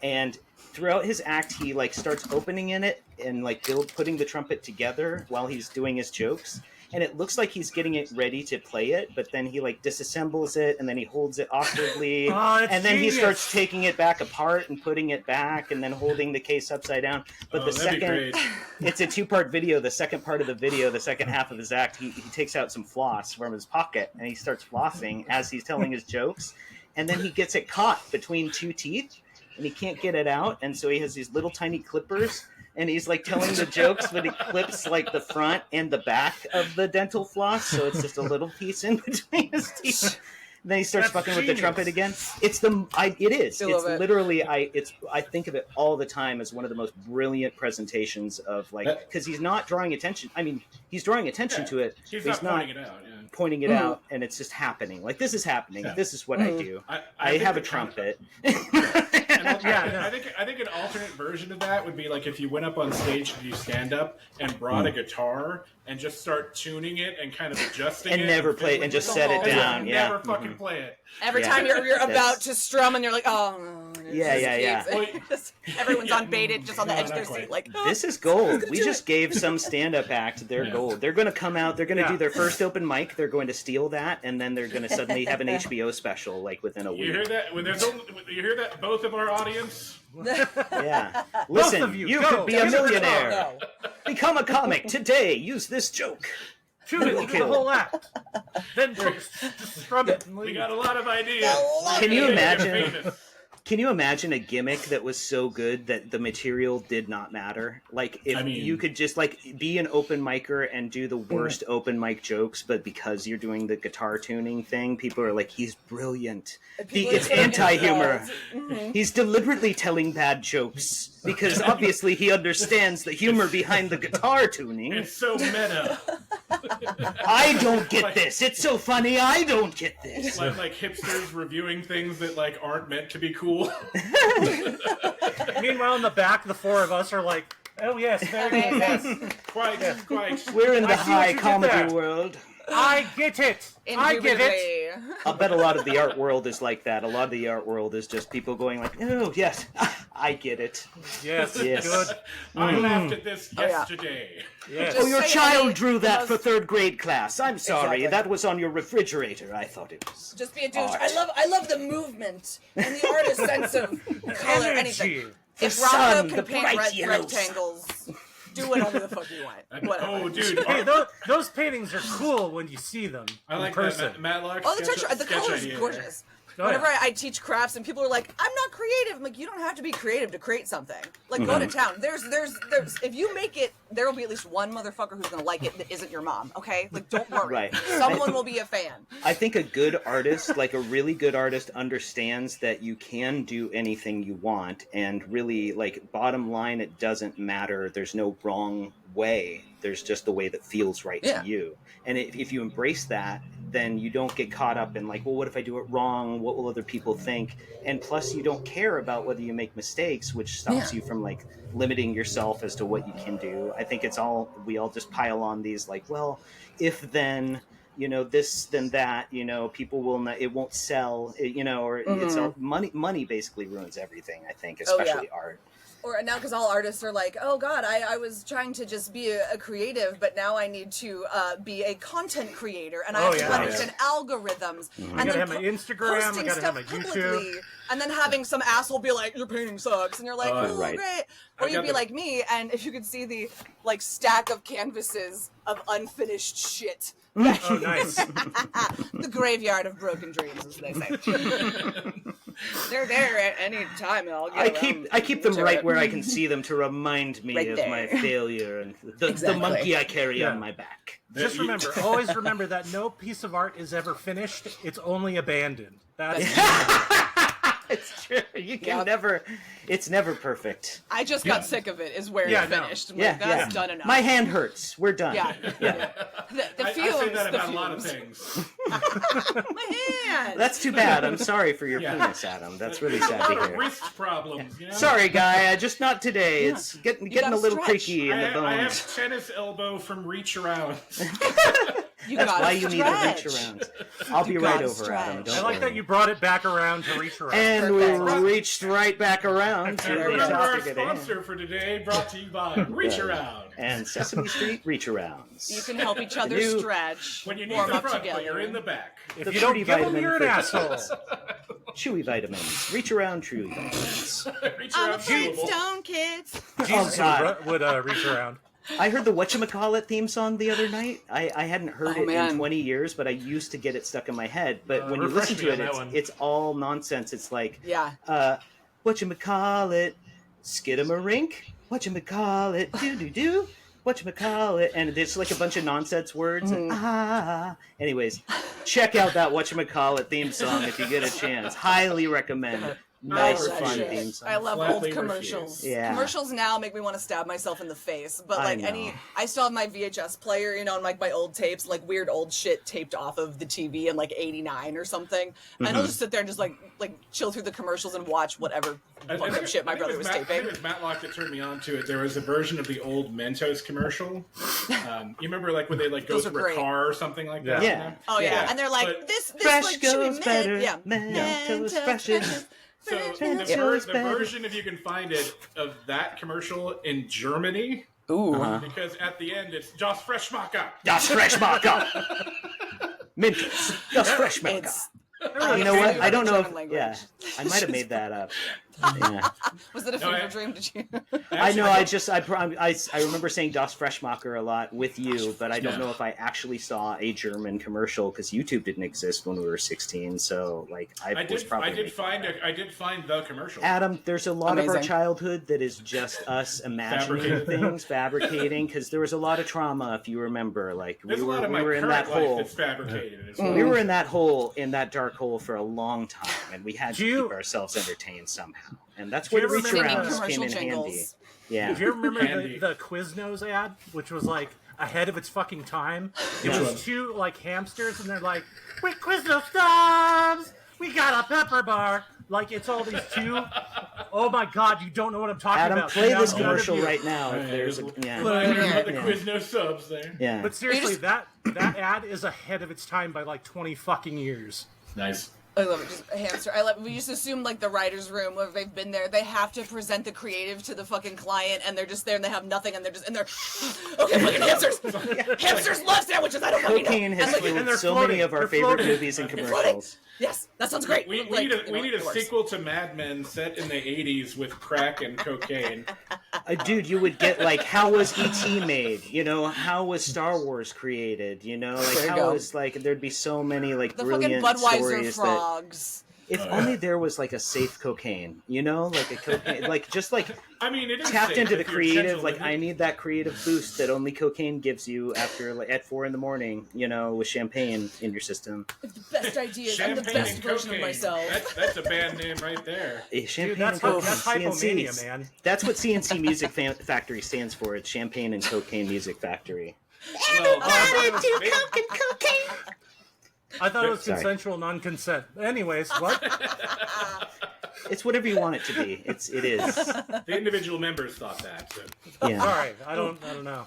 [SPEAKER 3] And throughout his act, he like starts opening in it and like putting the trumpet together while he's doing his jokes. And it looks like he's getting it ready to play it, but then he like disassembles it and then he holds it awkwardly.
[SPEAKER 2] And then
[SPEAKER 3] he starts taking it back apart and putting it back and then holding the case upside down. But the second, it's a 2-part video. The second part of the video, the second half of his act, he takes out some floss from his pocket and he starts flossing as he's telling his jokes. And then he gets it caught between 2 teeth. And he can't get it out, and so he has these little tiny clippers, and he's like telling the jokes, but he clips like the front and the back of the dental floss, so it's just a little piece in between his teeth. And then he starts fucking with the trumpet again. It's literally I think of it all the time as one of the most brilliant presentations of like, because he's not drawing attention. I mean, he's drawing attention to it.
[SPEAKER 1] He's not pointing it out.
[SPEAKER 3] Pointing it out, and it's just happening. Like, this is happening. Yeah. This is what I do. I have a trumpet.
[SPEAKER 1] I think an alternate version of that would be like if you went up on stage to do stand up and brought a guitar and just start tuning it and kind of adjusting
[SPEAKER 3] and
[SPEAKER 1] it
[SPEAKER 3] never play it and just set it down.
[SPEAKER 1] Never fucking play it.
[SPEAKER 4] Every time you're about to strum and you're like, oh no.
[SPEAKER 3] Yeah.
[SPEAKER 4] Everyone's on baited, just on the edge of their seat. Like,
[SPEAKER 3] this is gold. We just gave some stand-up act their gold. They're going to come out. They're going to do their first open mic. They're going to steal that, and then they're going to suddenly have an HBO special like within a week.
[SPEAKER 1] You hear that? You hear that? Both of our audience.
[SPEAKER 3] Yeah. Listen,
[SPEAKER 2] both of you
[SPEAKER 3] could be a millionaire. Become a comic today. Use this joke.
[SPEAKER 2] Shoot it, the whole act. Then just scrub it.
[SPEAKER 1] We got a lot of ideas.
[SPEAKER 3] Can you imagine? Can you imagine a gimmick that was so good that the material did not matter? Like, if you could just, like, be an open micer and do the worst open mic jokes, but because you're doing the guitar tuning thing, people are like, he's brilliant. It's anti-humor. He's deliberately telling bad jokes, because obviously he understands the humor behind the guitar tuning.
[SPEAKER 1] It's so meta.
[SPEAKER 3] I don't get this. It's so funny. I don't get this.
[SPEAKER 1] Like hipsters reviewing things that, like, aren't meant to be cool.
[SPEAKER 2] Meanwhile, in the back, the 4 of us are like, oh yes, very good. Yes.
[SPEAKER 1] Quite.
[SPEAKER 3] We're in the high comedy world.
[SPEAKER 2] I get it. I get it.
[SPEAKER 3] I'll bet a lot of the art world is like that. A lot of the art world is just people going like, oh, yes, I get it.
[SPEAKER 2] Yes.
[SPEAKER 3] Good.
[SPEAKER 1] I laughed at this yesterday.
[SPEAKER 2] Yes.
[SPEAKER 3] Oh, your child drew that for 3rd grade class. I'm sorry. Exactly. That was on your refrigerator. I thought it was.
[SPEAKER 4] Just be a douche. I love the movement and the artist's sense of color, anything. If Rocco can paint rectangles, do whatever the fuck you want. Whatever.
[SPEAKER 1] Oh, dude.
[SPEAKER 2] Hey, those paintings are cool when you see them in person.
[SPEAKER 1] That Matlock
[SPEAKER 4] the texture, the color is gorgeous. Whenever I teach crafts and people are like, I'm not creative. I'm like, you don't have to be creative to create something. Like, go to town. There's, if you make it, there will be at least one motherfucker who's going to like it that isn't your mom, okay? Like, don't worry.
[SPEAKER 3] Right.
[SPEAKER 4] Someone will be a fan.
[SPEAKER 3] I think a good artist, like a really good artist, understands that you can do anything you want. And really, like, bottom line, it doesn't matter. There's no wrong way. There's just the way that feels right to you. And if you embrace that, then you don't get caught up in like, well, what if I do it wrong? What will other people think? And plus, you don't care about whether you make mistakes, which stops you from like limiting yourself as to what you can do. I think we all just pile on these like, well, if then, you know, this, then that, you know, people will not, it won't sell, you know, or it's all money basically ruins everything, I think, especially art.
[SPEAKER 4] Or now, because all artists are like, oh god, I was trying to just be a creative, but now I need to be a content creator, and I have to understand algorithms.
[SPEAKER 2] I gotta have my Instagram, I
[SPEAKER 4] posting
[SPEAKER 2] gotta have my
[SPEAKER 4] stuff
[SPEAKER 2] YouTube.
[SPEAKER 4] publicly, and then having some asshole be like, your painting sucks, and you're like, oh,
[SPEAKER 3] right.
[SPEAKER 4] great. Or you'd be like me, and if you could see the like stack of canvases of unfinished shit.
[SPEAKER 2] Oh, nice.
[SPEAKER 4] The graveyard of broken dreams, as they say. They're there at any time, and I'll get
[SPEAKER 3] I keep them
[SPEAKER 4] to
[SPEAKER 3] right
[SPEAKER 4] it.
[SPEAKER 3] where I can see them to remind me
[SPEAKER 4] Right
[SPEAKER 3] of
[SPEAKER 4] there.
[SPEAKER 3] my failure and the
[SPEAKER 4] Exactly.
[SPEAKER 3] monkey I carry
[SPEAKER 2] Yeah.
[SPEAKER 3] on my back.
[SPEAKER 2] Just remember, always remember that no piece of art is ever finished. It's only abandoned. That's
[SPEAKER 3] It's true. You can
[SPEAKER 4] Yep.
[SPEAKER 3] never. It's never perfect.
[SPEAKER 4] I just got sick of it. Is where
[SPEAKER 2] Yeah,
[SPEAKER 4] it
[SPEAKER 2] no.
[SPEAKER 4] finished. I'm
[SPEAKER 3] Yeah,
[SPEAKER 4] like, that's
[SPEAKER 3] yeah.
[SPEAKER 4] done enough.
[SPEAKER 3] My hand hurts. We're done.
[SPEAKER 4] Yeah.
[SPEAKER 3] Yeah.
[SPEAKER 4] The
[SPEAKER 1] I
[SPEAKER 4] fumes.
[SPEAKER 1] say that
[SPEAKER 4] the
[SPEAKER 1] about a lot of
[SPEAKER 4] fumes.
[SPEAKER 1] things.
[SPEAKER 4] My hand.
[SPEAKER 3] That's too bad. I'm sorry for your
[SPEAKER 1] Yeah.
[SPEAKER 3] penis, Adam. That's really
[SPEAKER 1] A
[SPEAKER 3] sad
[SPEAKER 1] lot
[SPEAKER 3] to
[SPEAKER 1] of
[SPEAKER 3] hear.
[SPEAKER 1] wrist problems, you know?
[SPEAKER 3] Sorry, guy. Just not today. It's getting
[SPEAKER 4] gotta
[SPEAKER 3] a little
[SPEAKER 4] stretch.
[SPEAKER 3] creaky in the
[SPEAKER 1] I have
[SPEAKER 3] bones.
[SPEAKER 1] tennis elbow from reach around.
[SPEAKER 4] You
[SPEAKER 3] That's
[SPEAKER 4] gotta
[SPEAKER 3] why you need to reach
[SPEAKER 4] stretch.
[SPEAKER 3] around. I'll be
[SPEAKER 4] You
[SPEAKER 3] right
[SPEAKER 4] gotta
[SPEAKER 3] over, Adam.
[SPEAKER 4] stretch.
[SPEAKER 3] Don't
[SPEAKER 2] I like
[SPEAKER 3] worry.
[SPEAKER 2] that you brought it back around to reach around.
[SPEAKER 3] And we
[SPEAKER 4] Perfect.
[SPEAKER 3] reached right back around to
[SPEAKER 1] And
[SPEAKER 3] the
[SPEAKER 1] remember our
[SPEAKER 3] topic at hand.
[SPEAKER 1] sponsor for today, brought to you by Reach Around.
[SPEAKER 3] And Sesame Street reach arounds.
[SPEAKER 4] You can help each other
[SPEAKER 3] You-
[SPEAKER 4] stretch.
[SPEAKER 1] When you need
[SPEAKER 4] warm
[SPEAKER 1] the
[SPEAKER 4] up
[SPEAKER 1] front,
[SPEAKER 4] together.
[SPEAKER 1] but you're in the back.
[SPEAKER 2] If
[SPEAKER 3] the
[SPEAKER 2] you don't
[SPEAKER 3] fruity
[SPEAKER 2] give them,
[SPEAKER 3] vitamin
[SPEAKER 2] you're an
[SPEAKER 3] for-
[SPEAKER 2] asshole.
[SPEAKER 3] Chewy vitamins. Reach around, chewy vitamins.
[SPEAKER 1] Reach
[SPEAKER 4] I'm a
[SPEAKER 1] Around chewable.
[SPEAKER 4] Flintstone kids.
[SPEAKER 2] Jesus
[SPEAKER 3] God.
[SPEAKER 2] would reach around.
[SPEAKER 3] I heard the Whatchamacallit theme song the other night. I hadn't heard
[SPEAKER 4] Oh,
[SPEAKER 3] it
[SPEAKER 4] man.
[SPEAKER 3] in 20 years, but I used to get it stuck in my head. But when you
[SPEAKER 2] refresh
[SPEAKER 3] listen
[SPEAKER 2] me
[SPEAKER 3] to
[SPEAKER 2] on
[SPEAKER 3] it,
[SPEAKER 2] that one.
[SPEAKER 3] it's all nonsense. It's like,
[SPEAKER 4] Yeah.
[SPEAKER 3] Whatchamacallit, skidamarink, whatchamacallit, doo-doo-doo, whatchamacallit, and it's like a bunch of nonsense words.
[SPEAKER 4] Mm-hmm.
[SPEAKER 3] And, anyways, check out that Whatchamacallit theme song if you get a chance. Highly recommend. Nice,
[SPEAKER 1] love
[SPEAKER 3] fun
[SPEAKER 1] that
[SPEAKER 3] theme
[SPEAKER 1] shit.
[SPEAKER 3] song.
[SPEAKER 4] I love
[SPEAKER 1] Flatly
[SPEAKER 4] old commercials.
[SPEAKER 1] refuse.
[SPEAKER 3] Yeah.
[SPEAKER 4] Commercials now make me want to stab myself in the face. But
[SPEAKER 3] I
[SPEAKER 4] like
[SPEAKER 3] know.
[SPEAKER 4] I still have my VHS player, you know, and like my old tapes, like weird old shit taped off of the TV in like '89 or something. And I'll just sit there and just like chill through the commercials and watch whatever fucked up shit my brother was
[SPEAKER 1] I think
[SPEAKER 4] taping.
[SPEAKER 1] it was Matlock that turned me on to it. There was a version of the old Mentos commercial. You remember like when they like go
[SPEAKER 4] Those are
[SPEAKER 1] through
[SPEAKER 4] great.
[SPEAKER 1] a car or something like that?
[SPEAKER 3] Yeah.
[SPEAKER 4] Oh yeah.
[SPEAKER 3] Yeah.
[SPEAKER 4] And they're like,
[SPEAKER 1] But
[SPEAKER 4] this
[SPEAKER 3] Fresh
[SPEAKER 4] like
[SPEAKER 3] goes
[SPEAKER 4] chewy
[SPEAKER 3] better,
[SPEAKER 4] yeah.
[SPEAKER 3] Mentos freshes.
[SPEAKER 1] So
[SPEAKER 3] Mentos
[SPEAKER 1] the
[SPEAKER 3] better.
[SPEAKER 1] version, if you can find it, of that commercial in Germany,
[SPEAKER 4] Ooh.
[SPEAKER 1] because at the end it's just fresh maca.
[SPEAKER 3] Das Freshmacher. Mentos. Das Freshmacher.
[SPEAKER 4] It's
[SPEAKER 3] You know what? I don't know.
[SPEAKER 4] German language.
[SPEAKER 3] Yeah, I might have made that up. Yeah.
[SPEAKER 4] Was it a
[SPEAKER 1] No,
[SPEAKER 4] fever dream? Did you?
[SPEAKER 3] I know. I remember saying Das Freshmacher a lot with you, but I don't
[SPEAKER 1] Yeah.
[SPEAKER 3] know if I actually saw a German commercial because YouTube didn't exist when we were 16. So like I was probably.
[SPEAKER 1] I did find the commercial.
[SPEAKER 3] Adam, there's a lot of our
[SPEAKER 4] Amazing.
[SPEAKER 3] childhood that is just us imagining
[SPEAKER 1] Fabricated.
[SPEAKER 3] things, fabricating, because there was a lot of trauma, if you remember. Like
[SPEAKER 1] There's
[SPEAKER 3] we
[SPEAKER 1] a lot of my
[SPEAKER 3] were in
[SPEAKER 1] current
[SPEAKER 3] that
[SPEAKER 1] life
[SPEAKER 3] hole.
[SPEAKER 1] that's fabricated as well.
[SPEAKER 3] We were in that hole, in that dark hole, for a long time, and we had to
[SPEAKER 2] Do you-
[SPEAKER 3] keep ourselves entertained somehow. And that's
[SPEAKER 2] Do
[SPEAKER 3] where
[SPEAKER 2] you
[SPEAKER 3] the reach
[SPEAKER 2] remember
[SPEAKER 4] Singing
[SPEAKER 3] arounds came
[SPEAKER 4] commercial
[SPEAKER 3] in handy.
[SPEAKER 4] jingles.
[SPEAKER 3] Yeah.
[SPEAKER 2] Do you remember
[SPEAKER 1] Handy.
[SPEAKER 2] the Quiznos ad, which was like ahead of its fucking time? It
[SPEAKER 1] Which
[SPEAKER 2] was
[SPEAKER 1] one?
[SPEAKER 2] two like hamsters, and they're like, "We Quizno stubs, we got a pepper bar." Like it's all these two. Oh my god, you don't know what I'm talking
[SPEAKER 3] Adam,
[SPEAKER 2] about.
[SPEAKER 3] play
[SPEAKER 2] Now
[SPEAKER 3] this
[SPEAKER 2] none of
[SPEAKER 3] commercial
[SPEAKER 2] you-
[SPEAKER 3] right now.
[SPEAKER 1] Right,
[SPEAKER 3] If there's a,
[SPEAKER 1] Look,
[SPEAKER 3] yeah.
[SPEAKER 1] I heard about the
[SPEAKER 3] Yeah.
[SPEAKER 1] Quiznos subs there.
[SPEAKER 3] Yeah.
[SPEAKER 2] But seriously,
[SPEAKER 4] just-
[SPEAKER 2] that ad is ahead of its time by like 20 fucking years.
[SPEAKER 1] Nice.
[SPEAKER 4] I love it. Just a hamster. I love. We just assume like the writers' room where they've been there. They have to present the creative to the fucking client, and they're just there and they have nothing, and they're okay, fucking hamsters. Hamsters love sandwiches. I don't fucking know.
[SPEAKER 3] Cocaine has
[SPEAKER 4] And, like,
[SPEAKER 2] and
[SPEAKER 3] fueled
[SPEAKER 2] they're
[SPEAKER 3] so
[SPEAKER 2] floating.
[SPEAKER 3] many of our
[SPEAKER 2] They're
[SPEAKER 3] favorite
[SPEAKER 2] floating.
[SPEAKER 3] movies and
[SPEAKER 4] floating.
[SPEAKER 3] commercials.
[SPEAKER 4] Yes, that sounds great.
[SPEAKER 1] We
[SPEAKER 4] Like,
[SPEAKER 1] need a,
[SPEAKER 4] you know,
[SPEAKER 1] we need a
[SPEAKER 4] of course.
[SPEAKER 1] sequel to Mad Men set in the 80s with crack and cocaine.
[SPEAKER 3] Dude, you would get like, how was E.T. made? You know, how was Star Wars created? You know, like
[SPEAKER 4] There you
[SPEAKER 3] how
[SPEAKER 4] go.
[SPEAKER 3] was like there'd be so many like
[SPEAKER 4] The fucking
[SPEAKER 3] brilliant
[SPEAKER 4] Budweiser
[SPEAKER 3] stories that.
[SPEAKER 4] frogs.
[SPEAKER 3] If only there was like a safe cocaine, you know, like a cocaine, like just like
[SPEAKER 1] I mean, it is
[SPEAKER 3] tapped
[SPEAKER 1] safe
[SPEAKER 3] into the
[SPEAKER 1] if you're
[SPEAKER 3] creative.
[SPEAKER 1] gentle
[SPEAKER 3] Like
[SPEAKER 1] with
[SPEAKER 3] I
[SPEAKER 1] it.
[SPEAKER 3] need that creative boost that only cocaine gives you after like at 4 a.m, you know, with champagne in your system.
[SPEAKER 4] The best ideas. I'm the
[SPEAKER 1] Champagne
[SPEAKER 4] best
[SPEAKER 1] and
[SPEAKER 4] version of
[SPEAKER 1] cocaine.
[SPEAKER 4] myself.
[SPEAKER 1] That's a band name right there.
[SPEAKER 3] Champagne
[SPEAKER 2] Dude, that's,
[SPEAKER 3] and coke.
[SPEAKER 2] that's hypomania,
[SPEAKER 3] CNCs.
[SPEAKER 2] man.
[SPEAKER 3] That's what CNC Music Factory stands for. It's Champagne and Cocaine Music Factory.
[SPEAKER 1] Well,
[SPEAKER 2] I thought it was
[SPEAKER 3] Sorry.
[SPEAKER 2] consensual non-consent. Anyways, what?
[SPEAKER 3] It's whatever you want it to be. It is.
[SPEAKER 1] the individual members thought that. So.
[SPEAKER 3] Yeah.
[SPEAKER 2] Sorry, I don't know.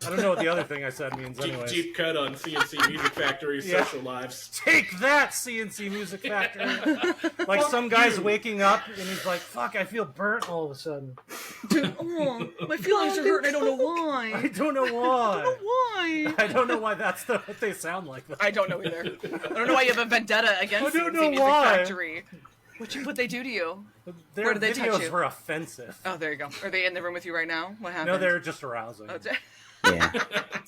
[SPEAKER 2] I don't know what the other thing I said means anyways.
[SPEAKER 1] Deep cut on CNC Music Factory's
[SPEAKER 2] Yeah.
[SPEAKER 1] social lives.
[SPEAKER 2] Take that, CNC Music Factory! Like some guy's waking up and he's like, fuck, I feel burnt all of a sudden.
[SPEAKER 4] Oh, my feelings are hurt. I don't know why.
[SPEAKER 2] I don't know why.
[SPEAKER 4] Why?
[SPEAKER 2] I don't know why that's what they sound like.
[SPEAKER 4] I don't know either. I don't know why you have a vendetta against
[SPEAKER 2] I don't
[SPEAKER 4] CNC
[SPEAKER 2] know
[SPEAKER 4] Music
[SPEAKER 2] why.
[SPEAKER 4] Factory. What they do to you?
[SPEAKER 2] Their
[SPEAKER 4] Where did they touch
[SPEAKER 2] videos
[SPEAKER 4] you?
[SPEAKER 2] were offensive.
[SPEAKER 4] Oh, there you go. Are they in the room with you right now? What happened?
[SPEAKER 2] No, they're just arousing.
[SPEAKER 4] Oh,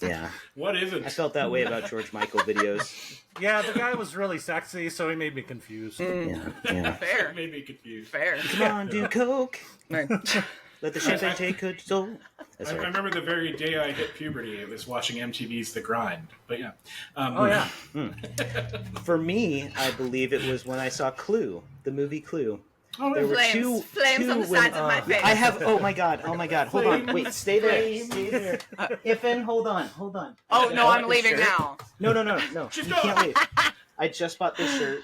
[SPEAKER 3] Yeah.
[SPEAKER 1] What is
[SPEAKER 3] I
[SPEAKER 1] it?
[SPEAKER 3] felt that way about George Michael videos.
[SPEAKER 2] Yeah, the guy was really sexy, so he made me confused.
[SPEAKER 3] Yeah.
[SPEAKER 4] fair.
[SPEAKER 1] Made me confused.
[SPEAKER 4] Fair.
[SPEAKER 3] Come on, do coke.
[SPEAKER 4] Right.
[SPEAKER 3] Let the champagne take control. That's
[SPEAKER 1] I
[SPEAKER 3] right.
[SPEAKER 1] remember the very day I hit puberty, it was watching MTV's The Grind. But yeah.
[SPEAKER 2] Oh, yeah.
[SPEAKER 3] For me, I believe it was when I saw Clue, the movie Clue.
[SPEAKER 1] Oh,
[SPEAKER 3] There were
[SPEAKER 4] Flames. Flames on the
[SPEAKER 3] when-
[SPEAKER 4] sides of my face.
[SPEAKER 3] I have. Oh my god. Hold on. Wait. Stay there. Stay there. Ifn, hold on.
[SPEAKER 4] Oh, no,
[SPEAKER 3] I
[SPEAKER 4] I'm
[SPEAKER 3] bought this
[SPEAKER 4] leaving
[SPEAKER 3] shirt.
[SPEAKER 4] now.
[SPEAKER 3] No.
[SPEAKER 1] She's
[SPEAKER 3] You
[SPEAKER 1] gone.
[SPEAKER 3] can't leave. I just bought this shirt.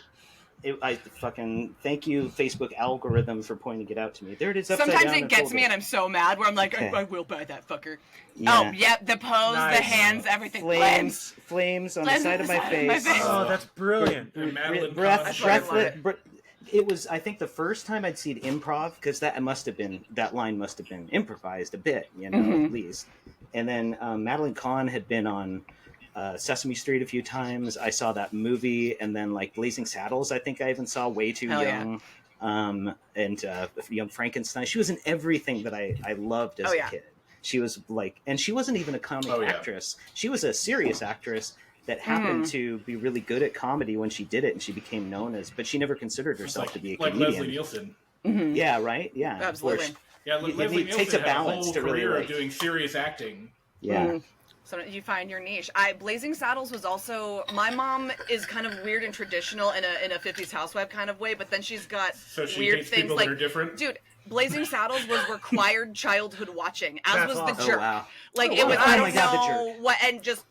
[SPEAKER 3] I fucking thank you, Facebook algorithm, for pointing it out to me. There it is. Upside
[SPEAKER 4] Sometimes
[SPEAKER 3] down
[SPEAKER 4] it
[SPEAKER 3] and
[SPEAKER 4] gets
[SPEAKER 3] folded.
[SPEAKER 4] me and I'm so mad where I'm like,
[SPEAKER 3] Okay.
[SPEAKER 4] I will buy that fucker.
[SPEAKER 3] Yeah.
[SPEAKER 4] Oh, yep, the pose,
[SPEAKER 2] Nice.
[SPEAKER 4] the hands, everything.
[SPEAKER 3] Flames on the
[SPEAKER 4] Flames
[SPEAKER 3] side of my face.
[SPEAKER 2] Oh, that's brilliant.
[SPEAKER 1] And Madeline
[SPEAKER 3] Breath,
[SPEAKER 1] Kahn-
[SPEAKER 4] fucking love it.
[SPEAKER 3] It was, I think, the first time I'd seen improv, because that line must have been improvised a bit, at least. And then Madeline Kahn had been on Sesame Street a few times. I saw that movie, and then like Blazing Saddles, I think I even saw way too
[SPEAKER 4] Hell yeah.
[SPEAKER 3] young. And Young Frankenstein. She was in everything that I loved as
[SPEAKER 4] Oh,
[SPEAKER 3] a
[SPEAKER 4] yeah.
[SPEAKER 3] kid. She was like, and she wasn't even a comic
[SPEAKER 1] Oh, yeah.
[SPEAKER 3] actress. She was a serious actress that happened to be really good at comedy when she did it, and she became known as. But she never considered herself to be a
[SPEAKER 1] like
[SPEAKER 3] comedian.
[SPEAKER 1] Leslie Nielsen.
[SPEAKER 3] Yeah, right. Yeah,
[SPEAKER 4] Absolutely.
[SPEAKER 3] Or she-
[SPEAKER 1] Yeah,
[SPEAKER 3] It
[SPEAKER 1] Leslie
[SPEAKER 3] takes
[SPEAKER 1] Nielsen
[SPEAKER 3] a
[SPEAKER 1] had
[SPEAKER 3] balance
[SPEAKER 1] whole
[SPEAKER 3] to really,
[SPEAKER 1] career
[SPEAKER 3] like-
[SPEAKER 1] of doing serious acting.
[SPEAKER 3] yeah.
[SPEAKER 4] So you find your niche. Blazing Saddles was also, my mom is kind of weird and traditional in a 50s housewife kind of way, but then she's got
[SPEAKER 1] So she
[SPEAKER 4] weird
[SPEAKER 1] hates
[SPEAKER 4] things
[SPEAKER 1] people
[SPEAKER 4] like,
[SPEAKER 1] that are different?
[SPEAKER 4] dude, Blazing Saddles was required childhood watching, as
[SPEAKER 2] That's
[SPEAKER 4] was
[SPEAKER 2] awesome.
[SPEAKER 4] The
[SPEAKER 3] Oh
[SPEAKER 4] Jerk.
[SPEAKER 3] wow.
[SPEAKER 4] Like
[SPEAKER 2] Oh,
[SPEAKER 4] it was,
[SPEAKER 2] wow.
[SPEAKER 4] I
[SPEAKER 3] Oh
[SPEAKER 4] don't
[SPEAKER 3] my God, The
[SPEAKER 4] know
[SPEAKER 3] Jerk.
[SPEAKER 4] what, and just,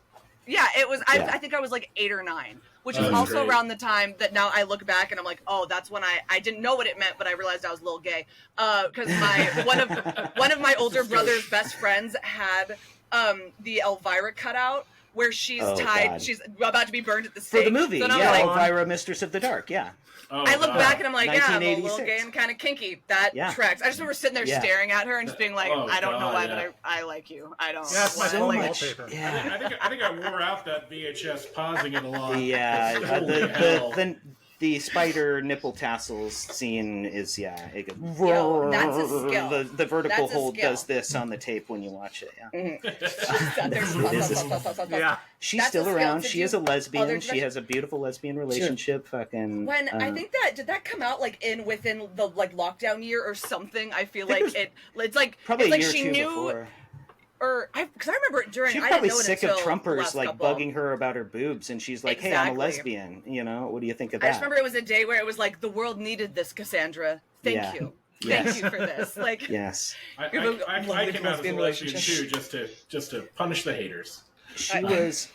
[SPEAKER 4] yeah, it was,
[SPEAKER 3] Yeah.
[SPEAKER 4] I think I was like 8 or 9, which
[SPEAKER 1] Oh,
[SPEAKER 4] was
[SPEAKER 1] that's
[SPEAKER 4] also
[SPEAKER 1] great.
[SPEAKER 4] around the time that now I look back and I'm like, oh, that's when I didn't know what it meant, but I realized I was a little gay. Because one of my older brother's best friends had the Elvira cutout, where she's
[SPEAKER 3] Oh,
[SPEAKER 4] tied,
[SPEAKER 3] God.
[SPEAKER 4] she's about to be burned at the
[SPEAKER 3] For
[SPEAKER 4] stake.
[SPEAKER 3] the movie,
[SPEAKER 4] So then I was
[SPEAKER 3] yeah,
[SPEAKER 4] like,
[SPEAKER 3] Elvira, Mistress of the Dark, yeah.
[SPEAKER 1] Oh,
[SPEAKER 4] I look
[SPEAKER 1] God.
[SPEAKER 4] back and I'm like, yeah, I'm a little
[SPEAKER 3] 1986.
[SPEAKER 4] gay and kind of kinky. That
[SPEAKER 3] Yeah.
[SPEAKER 4] tracks. I just remember sitting there
[SPEAKER 3] Yeah.
[SPEAKER 4] staring at her and just being like,
[SPEAKER 1] Oh,
[SPEAKER 4] I don't know
[SPEAKER 1] God,
[SPEAKER 4] why,
[SPEAKER 1] yeah.
[SPEAKER 4] but I like you. I don't.
[SPEAKER 2] Yeah, it's my
[SPEAKER 3] So
[SPEAKER 2] only
[SPEAKER 3] much.
[SPEAKER 2] wallpaper.
[SPEAKER 3] Yeah.
[SPEAKER 1] I think I wore out that VHS pausing it a lot.
[SPEAKER 3] Yeah,
[SPEAKER 1] Holy hell.
[SPEAKER 3] the spider nipple tassels scene is it goes,
[SPEAKER 4] Yo, that's a skill.
[SPEAKER 3] The vertical
[SPEAKER 4] That's a
[SPEAKER 3] hold
[SPEAKER 4] skill.
[SPEAKER 3] does this on the tape when you watch it. Yeah,
[SPEAKER 2] Yeah.
[SPEAKER 3] she's
[SPEAKER 4] That's a
[SPEAKER 3] still
[SPEAKER 4] skill
[SPEAKER 3] around.
[SPEAKER 4] to
[SPEAKER 3] She
[SPEAKER 4] do
[SPEAKER 3] is a lesbian.
[SPEAKER 4] other
[SPEAKER 3] She has a beautiful lesbian relationship. Fucking
[SPEAKER 4] When I think did that come out like within the like lockdown year or something? I feel like it's like
[SPEAKER 3] probably
[SPEAKER 4] it's like
[SPEAKER 3] a year or
[SPEAKER 4] she
[SPEAKER 3] two
[SPEAKER 4] knew,
[SPEAKER 3] before.
[SPEAKER 4] or because I remember it during.
[SPEAKER 3] She's
[SPEAKER 4] I
[SPEAKER 3] probably
[SPEAKER 4] didn't know
[SPEAKER 3] sick
[SPEAKER 4] it
[SPEAKER 3] of
[SPEAKER 4] until the
[SPEAKER 3] Trumpers
[SPEAKER 4] last
[SPEAKER 3] like
[SPEAKER 4] couple.
[SPEAKER 3] bugging her about her boobs, and she's like, "Hey, I'm a
[SPEAKER 4] Exactly.
[SPEAKER 3] lesbian." You know, what do you think of
[SPEAKER 4] I
[SPEAKER 3] that?
[SPEAKER 4] just remember it was a day where it was like the world needed this, Cassandra. Thank
[SPEAKER 3] Yeah.
[SPEAKER 4] you.
[SPEAKER 3] Yes.
[SPEAKER 4] Thank you for this. Like,
[SPEAKER 3] Yes,
[SPEAKER 1] I
[SPEAKER 4] You have a
[SPEAKER 1] came
[SPEAKER 4] lovely
[SPEAKER 1] out as a
[SPEAKER 4] lesbian
[SPEAKER 1] lesbian
[SPEAKER 4] relationship.
[SPEAKER 1] too, just to punish the haters.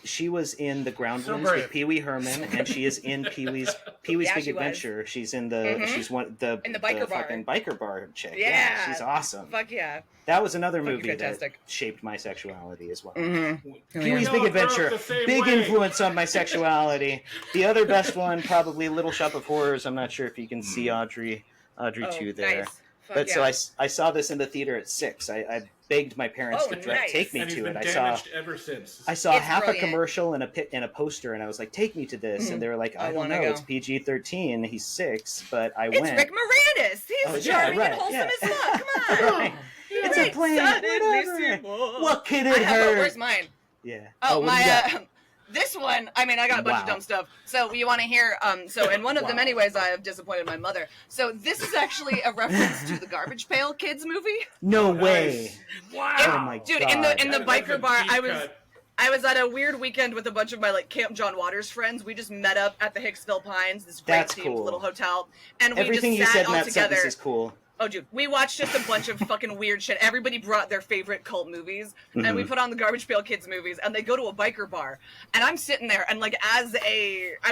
[SPEAKER 3] she was in the Groundlings
[SPEAKER 2] brave.
[SPEAKER 3] with Pee Wee Herman, and she is in Pee Wee's
[SPEAKER 4] Yeah,
[SPEAKER 3] Big
[SPEAKER 4] she was.
[SPEAKER 3] Adventure. She's in the she's one
[SPEAKER 4] In the biker bar.
[SPEAKER 3] fucking biker bar chick.
[SPEAKER 4] Yeah.
[SPEAKER 3] She's awesome.
[SPEAKER 4] fuck yeah.
[SPEAKER 3] That was another
[SPEAKER 4] Fucking
[SPEAKER 3] movie
[SPEAKER 4] fantastic.
[SPEAKER 3] that shaped my sexuality as well.
[SPEAKER 4] Mm-hmm.
[SPEAKER 3] Pee Wee's
[SPEAKER 1] We
[SPEAKER 3] Big
[SPEAKER 1] all grew up
[SPEAKER 3] Adventure,
[SPEAKER 1] the same
[SPEAKER 3] big
[SPEAKER 1] way.
[SPEAKER 3] influence on my sexuality. The other best one, probably Little Shop of Horrors. I'm not sure if you can see Audrey
[SPEAKER 4] Oh,
[SPEAKER 3] 2 there.
[SPEAKER 4] nice. Fuck
[SPEAKER 3] But
[SPEAKER 4] yeah.
[SPEAKER 3] so I saw this in the theater at 6. I begged my parents
[SPEAKER 4] Oh,
[SPEAKER 3] to
[SPEAKER 4] nice.
[SPEAKER 3] take me
[SPEAKER 1] And he's
[SPEAKER 3] to
[SPEAKER 1] been
[SPEAKER 3] it.
[SPEAKER 1] damaged ever since.
[SPEAKER 3] I saw
[SPEAKER 4] It's
[SPEAKER 3] half
[SPEAKER 4] brilliant.
[SPEAKER 3] a commercial and a poster, and I was like, "Take me to this," and they were like,
[SPEAKER 4] I
[SPEAKER 3] "I don't
[SPEAKER 4] wanna
[SPEAKER 3] know,
[SPEAKER 4] go.
[SPEAKER 3] it's PG-13. He's 6, but I
[SPEAKER 4] It's
[SPEAKER 3] went."
[SPEAKER 4] Rick Moranis. He's
[SPEAKER 3] Oh, yeah,
[SPEAKER 4] charming
[SPEAKER 3] right,
[SPEAKER 4] and wholesome
[SPEAKER 3] yeah.
[SPEAKER 4] as fuck. Come on.
[SPEAKER 3] Right. It's
[SPEAKER 4] Right,
[SPEAKER 3] a plan.
[SPEAKER 4] suddenly see
[SPEAKER 3] Whatever.
[SPEAKER 4] more.
[SPEAKER 3] What could
[SPEAKER 4] I
[SPEAKER 3] it
[SPEAKER 4] have
[SPEAKER 3] hurt?
[SPEAKER 4] where's mine?
[SPEAKER 3] Yeah.
[SPEAKER 4] Oh,
[SPEAKER 3] what do you got?
[SPEAKER 4] my this one. I mean, I got a bunch of
[SPEAKER 3] Wow.
[SPEAKER 4] dumb stuff. So you want to hear? So in one of the
[SPEAKER 1] Wow.
[SPEAKER 4] many ways I have disappointed my mother. So this is actually a reference to the Garbage Pail Kids movie.
[SPEAKER 3] No
[SPEAKER 1] Nice.
[SPEAKER 3] way.
[SPEAKER 2] Wow.
[SPEAKER 3] Oh my
[SPEAKER 4] Dude,
[SPEAKER 3] god.
[SPEAKER 4] in the
[SPEAKER 1] That's a
[SPEAKER 4] biker bar,
[SPEAKER 1] deep cut.
[SPEAKER 4] I was at a weird weekend with a bunch of my like Camp John Waters friends. We just met up at the Hicksville Pines, this great
[SPEAKER 3] That's
[SPEAKER 4] themed
[SPEAKER 3] cool.
[SPEAKER 4] little hotel, and we
[SPEAKER 3] Everything you
[SPEAKER 4] just
[SPEAKER 3] said
[SPEAKER 4] sat
[SPEAKER 3] in
[SPEAKER 4] all
[SPEAKER 3] that
[SPEAKER 4] together.
[SPEAKER 3] sentence is cool.
[SPEAKER 4] Oh, dude, we watched just a bunch of fucking weird shit. Everybody brought their favorite cult movies, and we put on the Garbage Pail Kids movies, and they go to a biker bar, and I'm sitting there, and like, I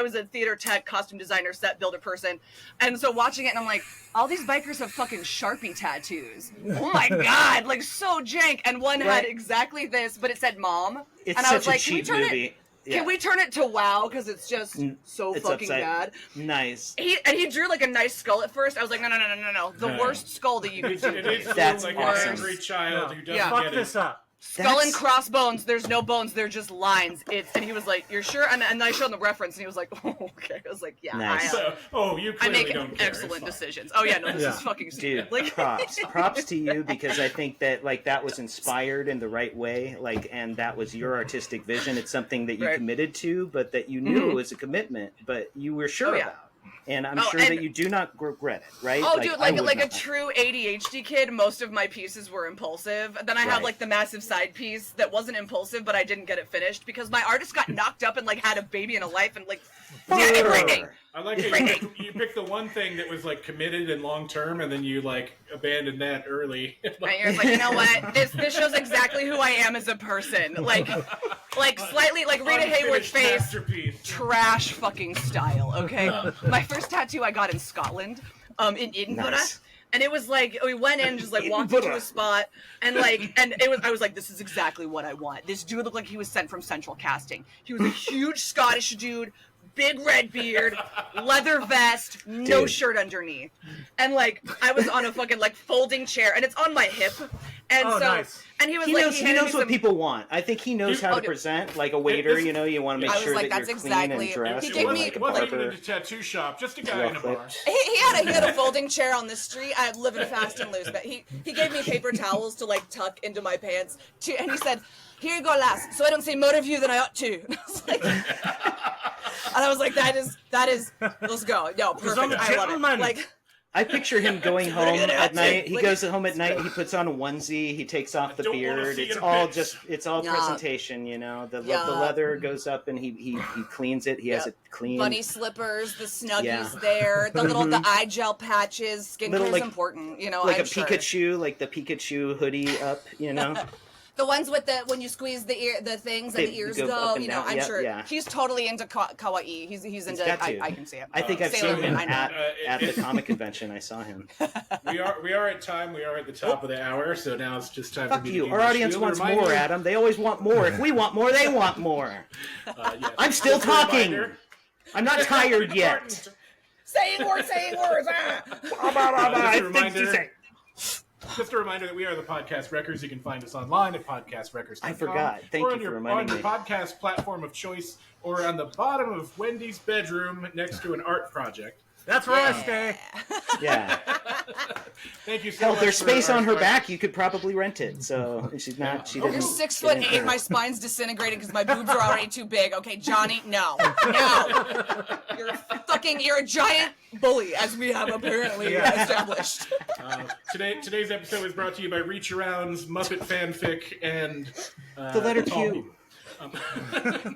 [SPEAKER 4] was a theater tech, costume designer, set builder person, and so watching it, and I'm like, all these bikers have fucking Sharpie tattoos. Oh my god, like so jank. And one had exactly this, but it said "Mom,"
[SPEAKER 3] It's
[SPEAKER 4] and
[SPEAKER 3] such
[SPEAKER 4] I was
[SPEAKER 3] a
[SPEAKER 4] like,
[SPEAKER 3] cheap movie.
[SPEAKER 4] Can we turn it to WoW because it's just so
[SPEAKER 3] It's
[SPEAKER 4] fucking
[SPEAKER 3] upside.
[SPEAKER 4] bad?
[SPEAKER 3] Nice.
[SPEAKER 4] He drew like a nice skull at first. I was like, no. The worst skull that you can do.
[SPEAKER 3] That's
[SPEAKER 1] like
[SPEAKER 3] awesome.
[SPEAKER 1] an angry child who doesn't
[SPEAKER 2] Fuck
[SPEAKER 1] get
[SPEAKER 2] this
[SPEAKER 1] it.
[SPEAKER 2] up.
[SPEAKER 4] Skull and crossbones. There's no bones. They're just lines. And he was like, "You're sure?" And I showed him the reference, and he was like, "Oh, okay." I was like, "Yeah,
[SPEAKER 3] Nice.
[SPEAKER 1] You
[SPEAKER 4] I
[SPEAKER 1] clearly
[SPEAKER 4] make
[SPEAKER 1] don't care.
[SPEAKER 4] excellent
[SPEAKER 1] It's fine.
[SPEAKER 4] decisions." Oh yeah, no, this is fucking stupid.
[SPEAKER 3] Dude,
[SPEAKER 4] Like,
[SPEAKER 3] props to you, because I think that like that was inspired in the right way, like, and that was your artistic vision. It's something that you committed to, but that you knew was a commitment, but you were sure about. And I'm sure that you do not regret it, right?
[SPEAKER 4] Oh, dude, like a
[SPEAKER 3] not.
[SPEAKER 4] true ADHD kid, most of my pieces were impulsive. Then I have like the massive side piece that wasn't impulsive, but I didn't get it finished because my artist got knocked up and like had a baby and a life and like everything.
[SPEAKER 1] I like it. You picked the one thing that was like committed and long term, and then you like abandoned that early.
[SPEAKER 4] Right, you're like, you know what? This shows exactly who I am as a person. Like slightly like Rita Hayworth's face, trash fucking style. Okay, my first tattoo I got in Scotland, in Edinburgh.
[SPEAKER 3] Nice.
[SPEAKER 4] And it was like, we went in, just like walked into a spot, and I was like, this is exactly what I want. This dude looked like he was sent from Central Casting. He was a huge Scottish dude, big red beard, leather vest, no shirt underneath. And like, I was on a fucking like folding chair, and it's on my hip. And
[SPEAKER 2] nice.
[SPEAKER 4] And he was
[SPEAKER 3] He
[SPEAKER 4] like,
[SPEAKER 3] knows, he knows what people want. I think he knows how to present like a waiter. You know, you want to make sure
[SPEAKER 4] like,
[SPEAKER 3] that
[SPEAKER 4] that's
[SPEAKER 3] you're clean
[SPEAKER 4] exactly-
[SPEAKER 3] and dressed.
[SPEAKER 4] he gave
[SPEAKER 3] and
[SPEAKER 4] me-
[SPEAKER 3] like a
[SPEAKER 1] wasn't even
[SPEAKER 3] barber.
[SPEAKER 1] in a tattoo shop, just a guy in a bar.
[SPEAKER 4] He had a folding chair on the street. I live in fast and loose, but he gave me paper towels to like tuck into my pants. And he said, "Here you go, lass. So I don't say more of you than I ought to." And I was like, that is. Let's go. No, perfect. I love it. Like.
[SPEAKER 3] I picture him going home at night. He goes home at night. He puts on a onesie. He takes off the beard. It's all presentation. You know, the leather goes up and he cleans it. He has it clean.
[SPEAKER 4] Bunny slippers, the snuggies there, the eye gel patches. Skincare is important. You know,
[SPEAKER 3] like
[SPEAKER 4] I'm
[SPEAKER 3] a
[SPEAKER 4] sure.
[SPEAKER 3] Pikachu, like the Pikachu hoodie up. You know.
[SPEAKER 4] The ones with when you squeeze the things and the ears go. You know, I'm sure he's totally into kawaii. He's into. I can see it.
[SPEAKER 3] I think I've
[SPEAKER 4] Sailor
[SPEAKER 3] seen him
[SPEAKER 4] Moon,
[SPEAKER 3] at the comic convention. I saw him.
[SPEAKER 1] We are at time. We are at the top of the hour, so now it's just time for
[SPEAKER 3] Fuck
[SPEAKER 1] me to
[SPEAKER 3] you.
[SPEAKER 1] give
[SPEAKER 3] Our
[SPEAKER 1] a
[SPEAKER 3] audience
[SPEAKER 1] spiel.
[SPEAKER 3] wants
[SPEAKER 1] Reminder-
[SPEAKER 3] more, Adam. They always want more. If we want more, they want more.
[SPEAKER 1] Yes.
[SPEAKER 3] I'm still
[SPEAKER 1] Just a
[SPEAKER 3] talking.
[SPEAKER 1] reminder-
[SPEAKER 3] I'm not tired yet.
[SPEAKER 4] saying words.
[SPEAKER 1] Just a reminder that we are the Podcast Records. You can find us online at podcastrecords.com.
[SPEAKER 3] I forgot. Thank
[SPEAKER 1] or
[SPEAKER 3] you
[SPEAKER 1] on
[SPEAKER 3] for
[SPEAKER 1] your,
[SPEAKER 3] reminding
[SPEAKER 1] on your
[SPEAKER 3] me.
[SPEAKER 1] podcast platform of choice, or on the bottom of Wendy's bedroom next to an art project.
[SPEAKER 2] That's where I stay.
[SPEAKER 3] Yeah.
[SPEAKER 1] Thank you so
[SPEAKER 3] Hell,
[SPEAKER 1] much.
[SPEAKER 3] there's
[SPEAKER 1] for
[SPEAKER 3] space
[SPEAKER 1] our-
[SPEAKER 3] on her back. You could probably rent it. So she's not. She
[SPEAKER 4] You're
[SPEAKER 3] didn't.
[SPEAKER 4] 6'8". My spine's disintegrating because my boobs are already too big. Okay, Johnny, no. You're a giant bully, as we have apparently established.
[SPEAKER 1] Today's episode was brought to you by Reach Around's Muppet Fanfic and
[SPEAKER 3] The letter
[SPEAKER 1] Tall
[SPEAKER 3] Q.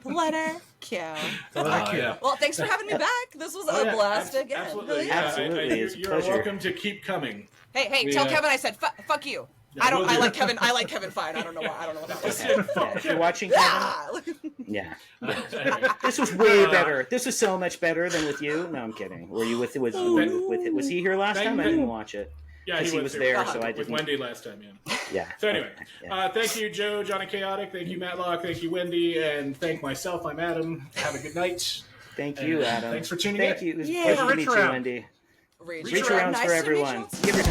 [SPEAKER 4] Letter Q.
[SPEAKER 1] Yeah.
[SPEAKER 4] Well, thanks for having me back. This was a blast again.
[SPEAKER 1] Absolutely.
[SPEAKER 4] Yeah.
[SPEAKER 3] Absolutely, it's a
[SPEAKER 1] You're
[SPEAKER 3] pleasure.
[SPEAKER 1] welcome to keep coming.
[SPEAKER 4] Hey, tell Kevin I said fuck you.
[SPEAKER 1] Yeah, we'll do.
[SPEAKER 4] I like Kevin fine. I don't know what that was.
[SPEAKER 3] Yeah, if you're watching, Kevin,
[SPEAKER 4] Ah!
[SPEAKER 3] yeah. This was way better. This was so much better than with you. No, I'm kidding. Were you with was he here last time? I didn't watch it.
[SPEAKER 1] Yeah,
[SPEAKER 3] he was there, so I
[SPEAKER 1] with
[SPEAKER 3] didn't.
[SPEAKER 1] Wendy last time. Yeah.
[SPEAKER 3] Yeah.
[SPEAKER 1] So anyway,
[SPEAKER 3] Yeah.
[SPEAKER 1] thank you, Joe, Johnny Chaotic. Thank you, Matlock. Thank you, Wendy, and thank myself. I'm Adam. Have a good night.
[SPEAKER 3] Thank you,
[SPEAKER 1] And,
[SPEAKER 3] Adam.
[SPEAKER 1] thanks for tuning
[SPEAKER 3] Thank
[SPEAKER 1] in.
[SPEAKER 3] you. It was a
[SPEAKER 2] Yeah,
[SPEAKER 3] pleasure to
[SPEAKER 2] reach
[SPEAKER 3] meet you,
[SPEAKER 2] around.
[SPEAKER 3] Wendy.
[SPEAKER 4] Reach
[SPEAKER 3] Reach arounds
[SPEAKER 4] Nice
[SPEAKER 3] for
[SPEAKER 4] to meet
[SPEAKER 3] everyone.
[SPEAKER 4] you.
[SPEAKER 3] Give your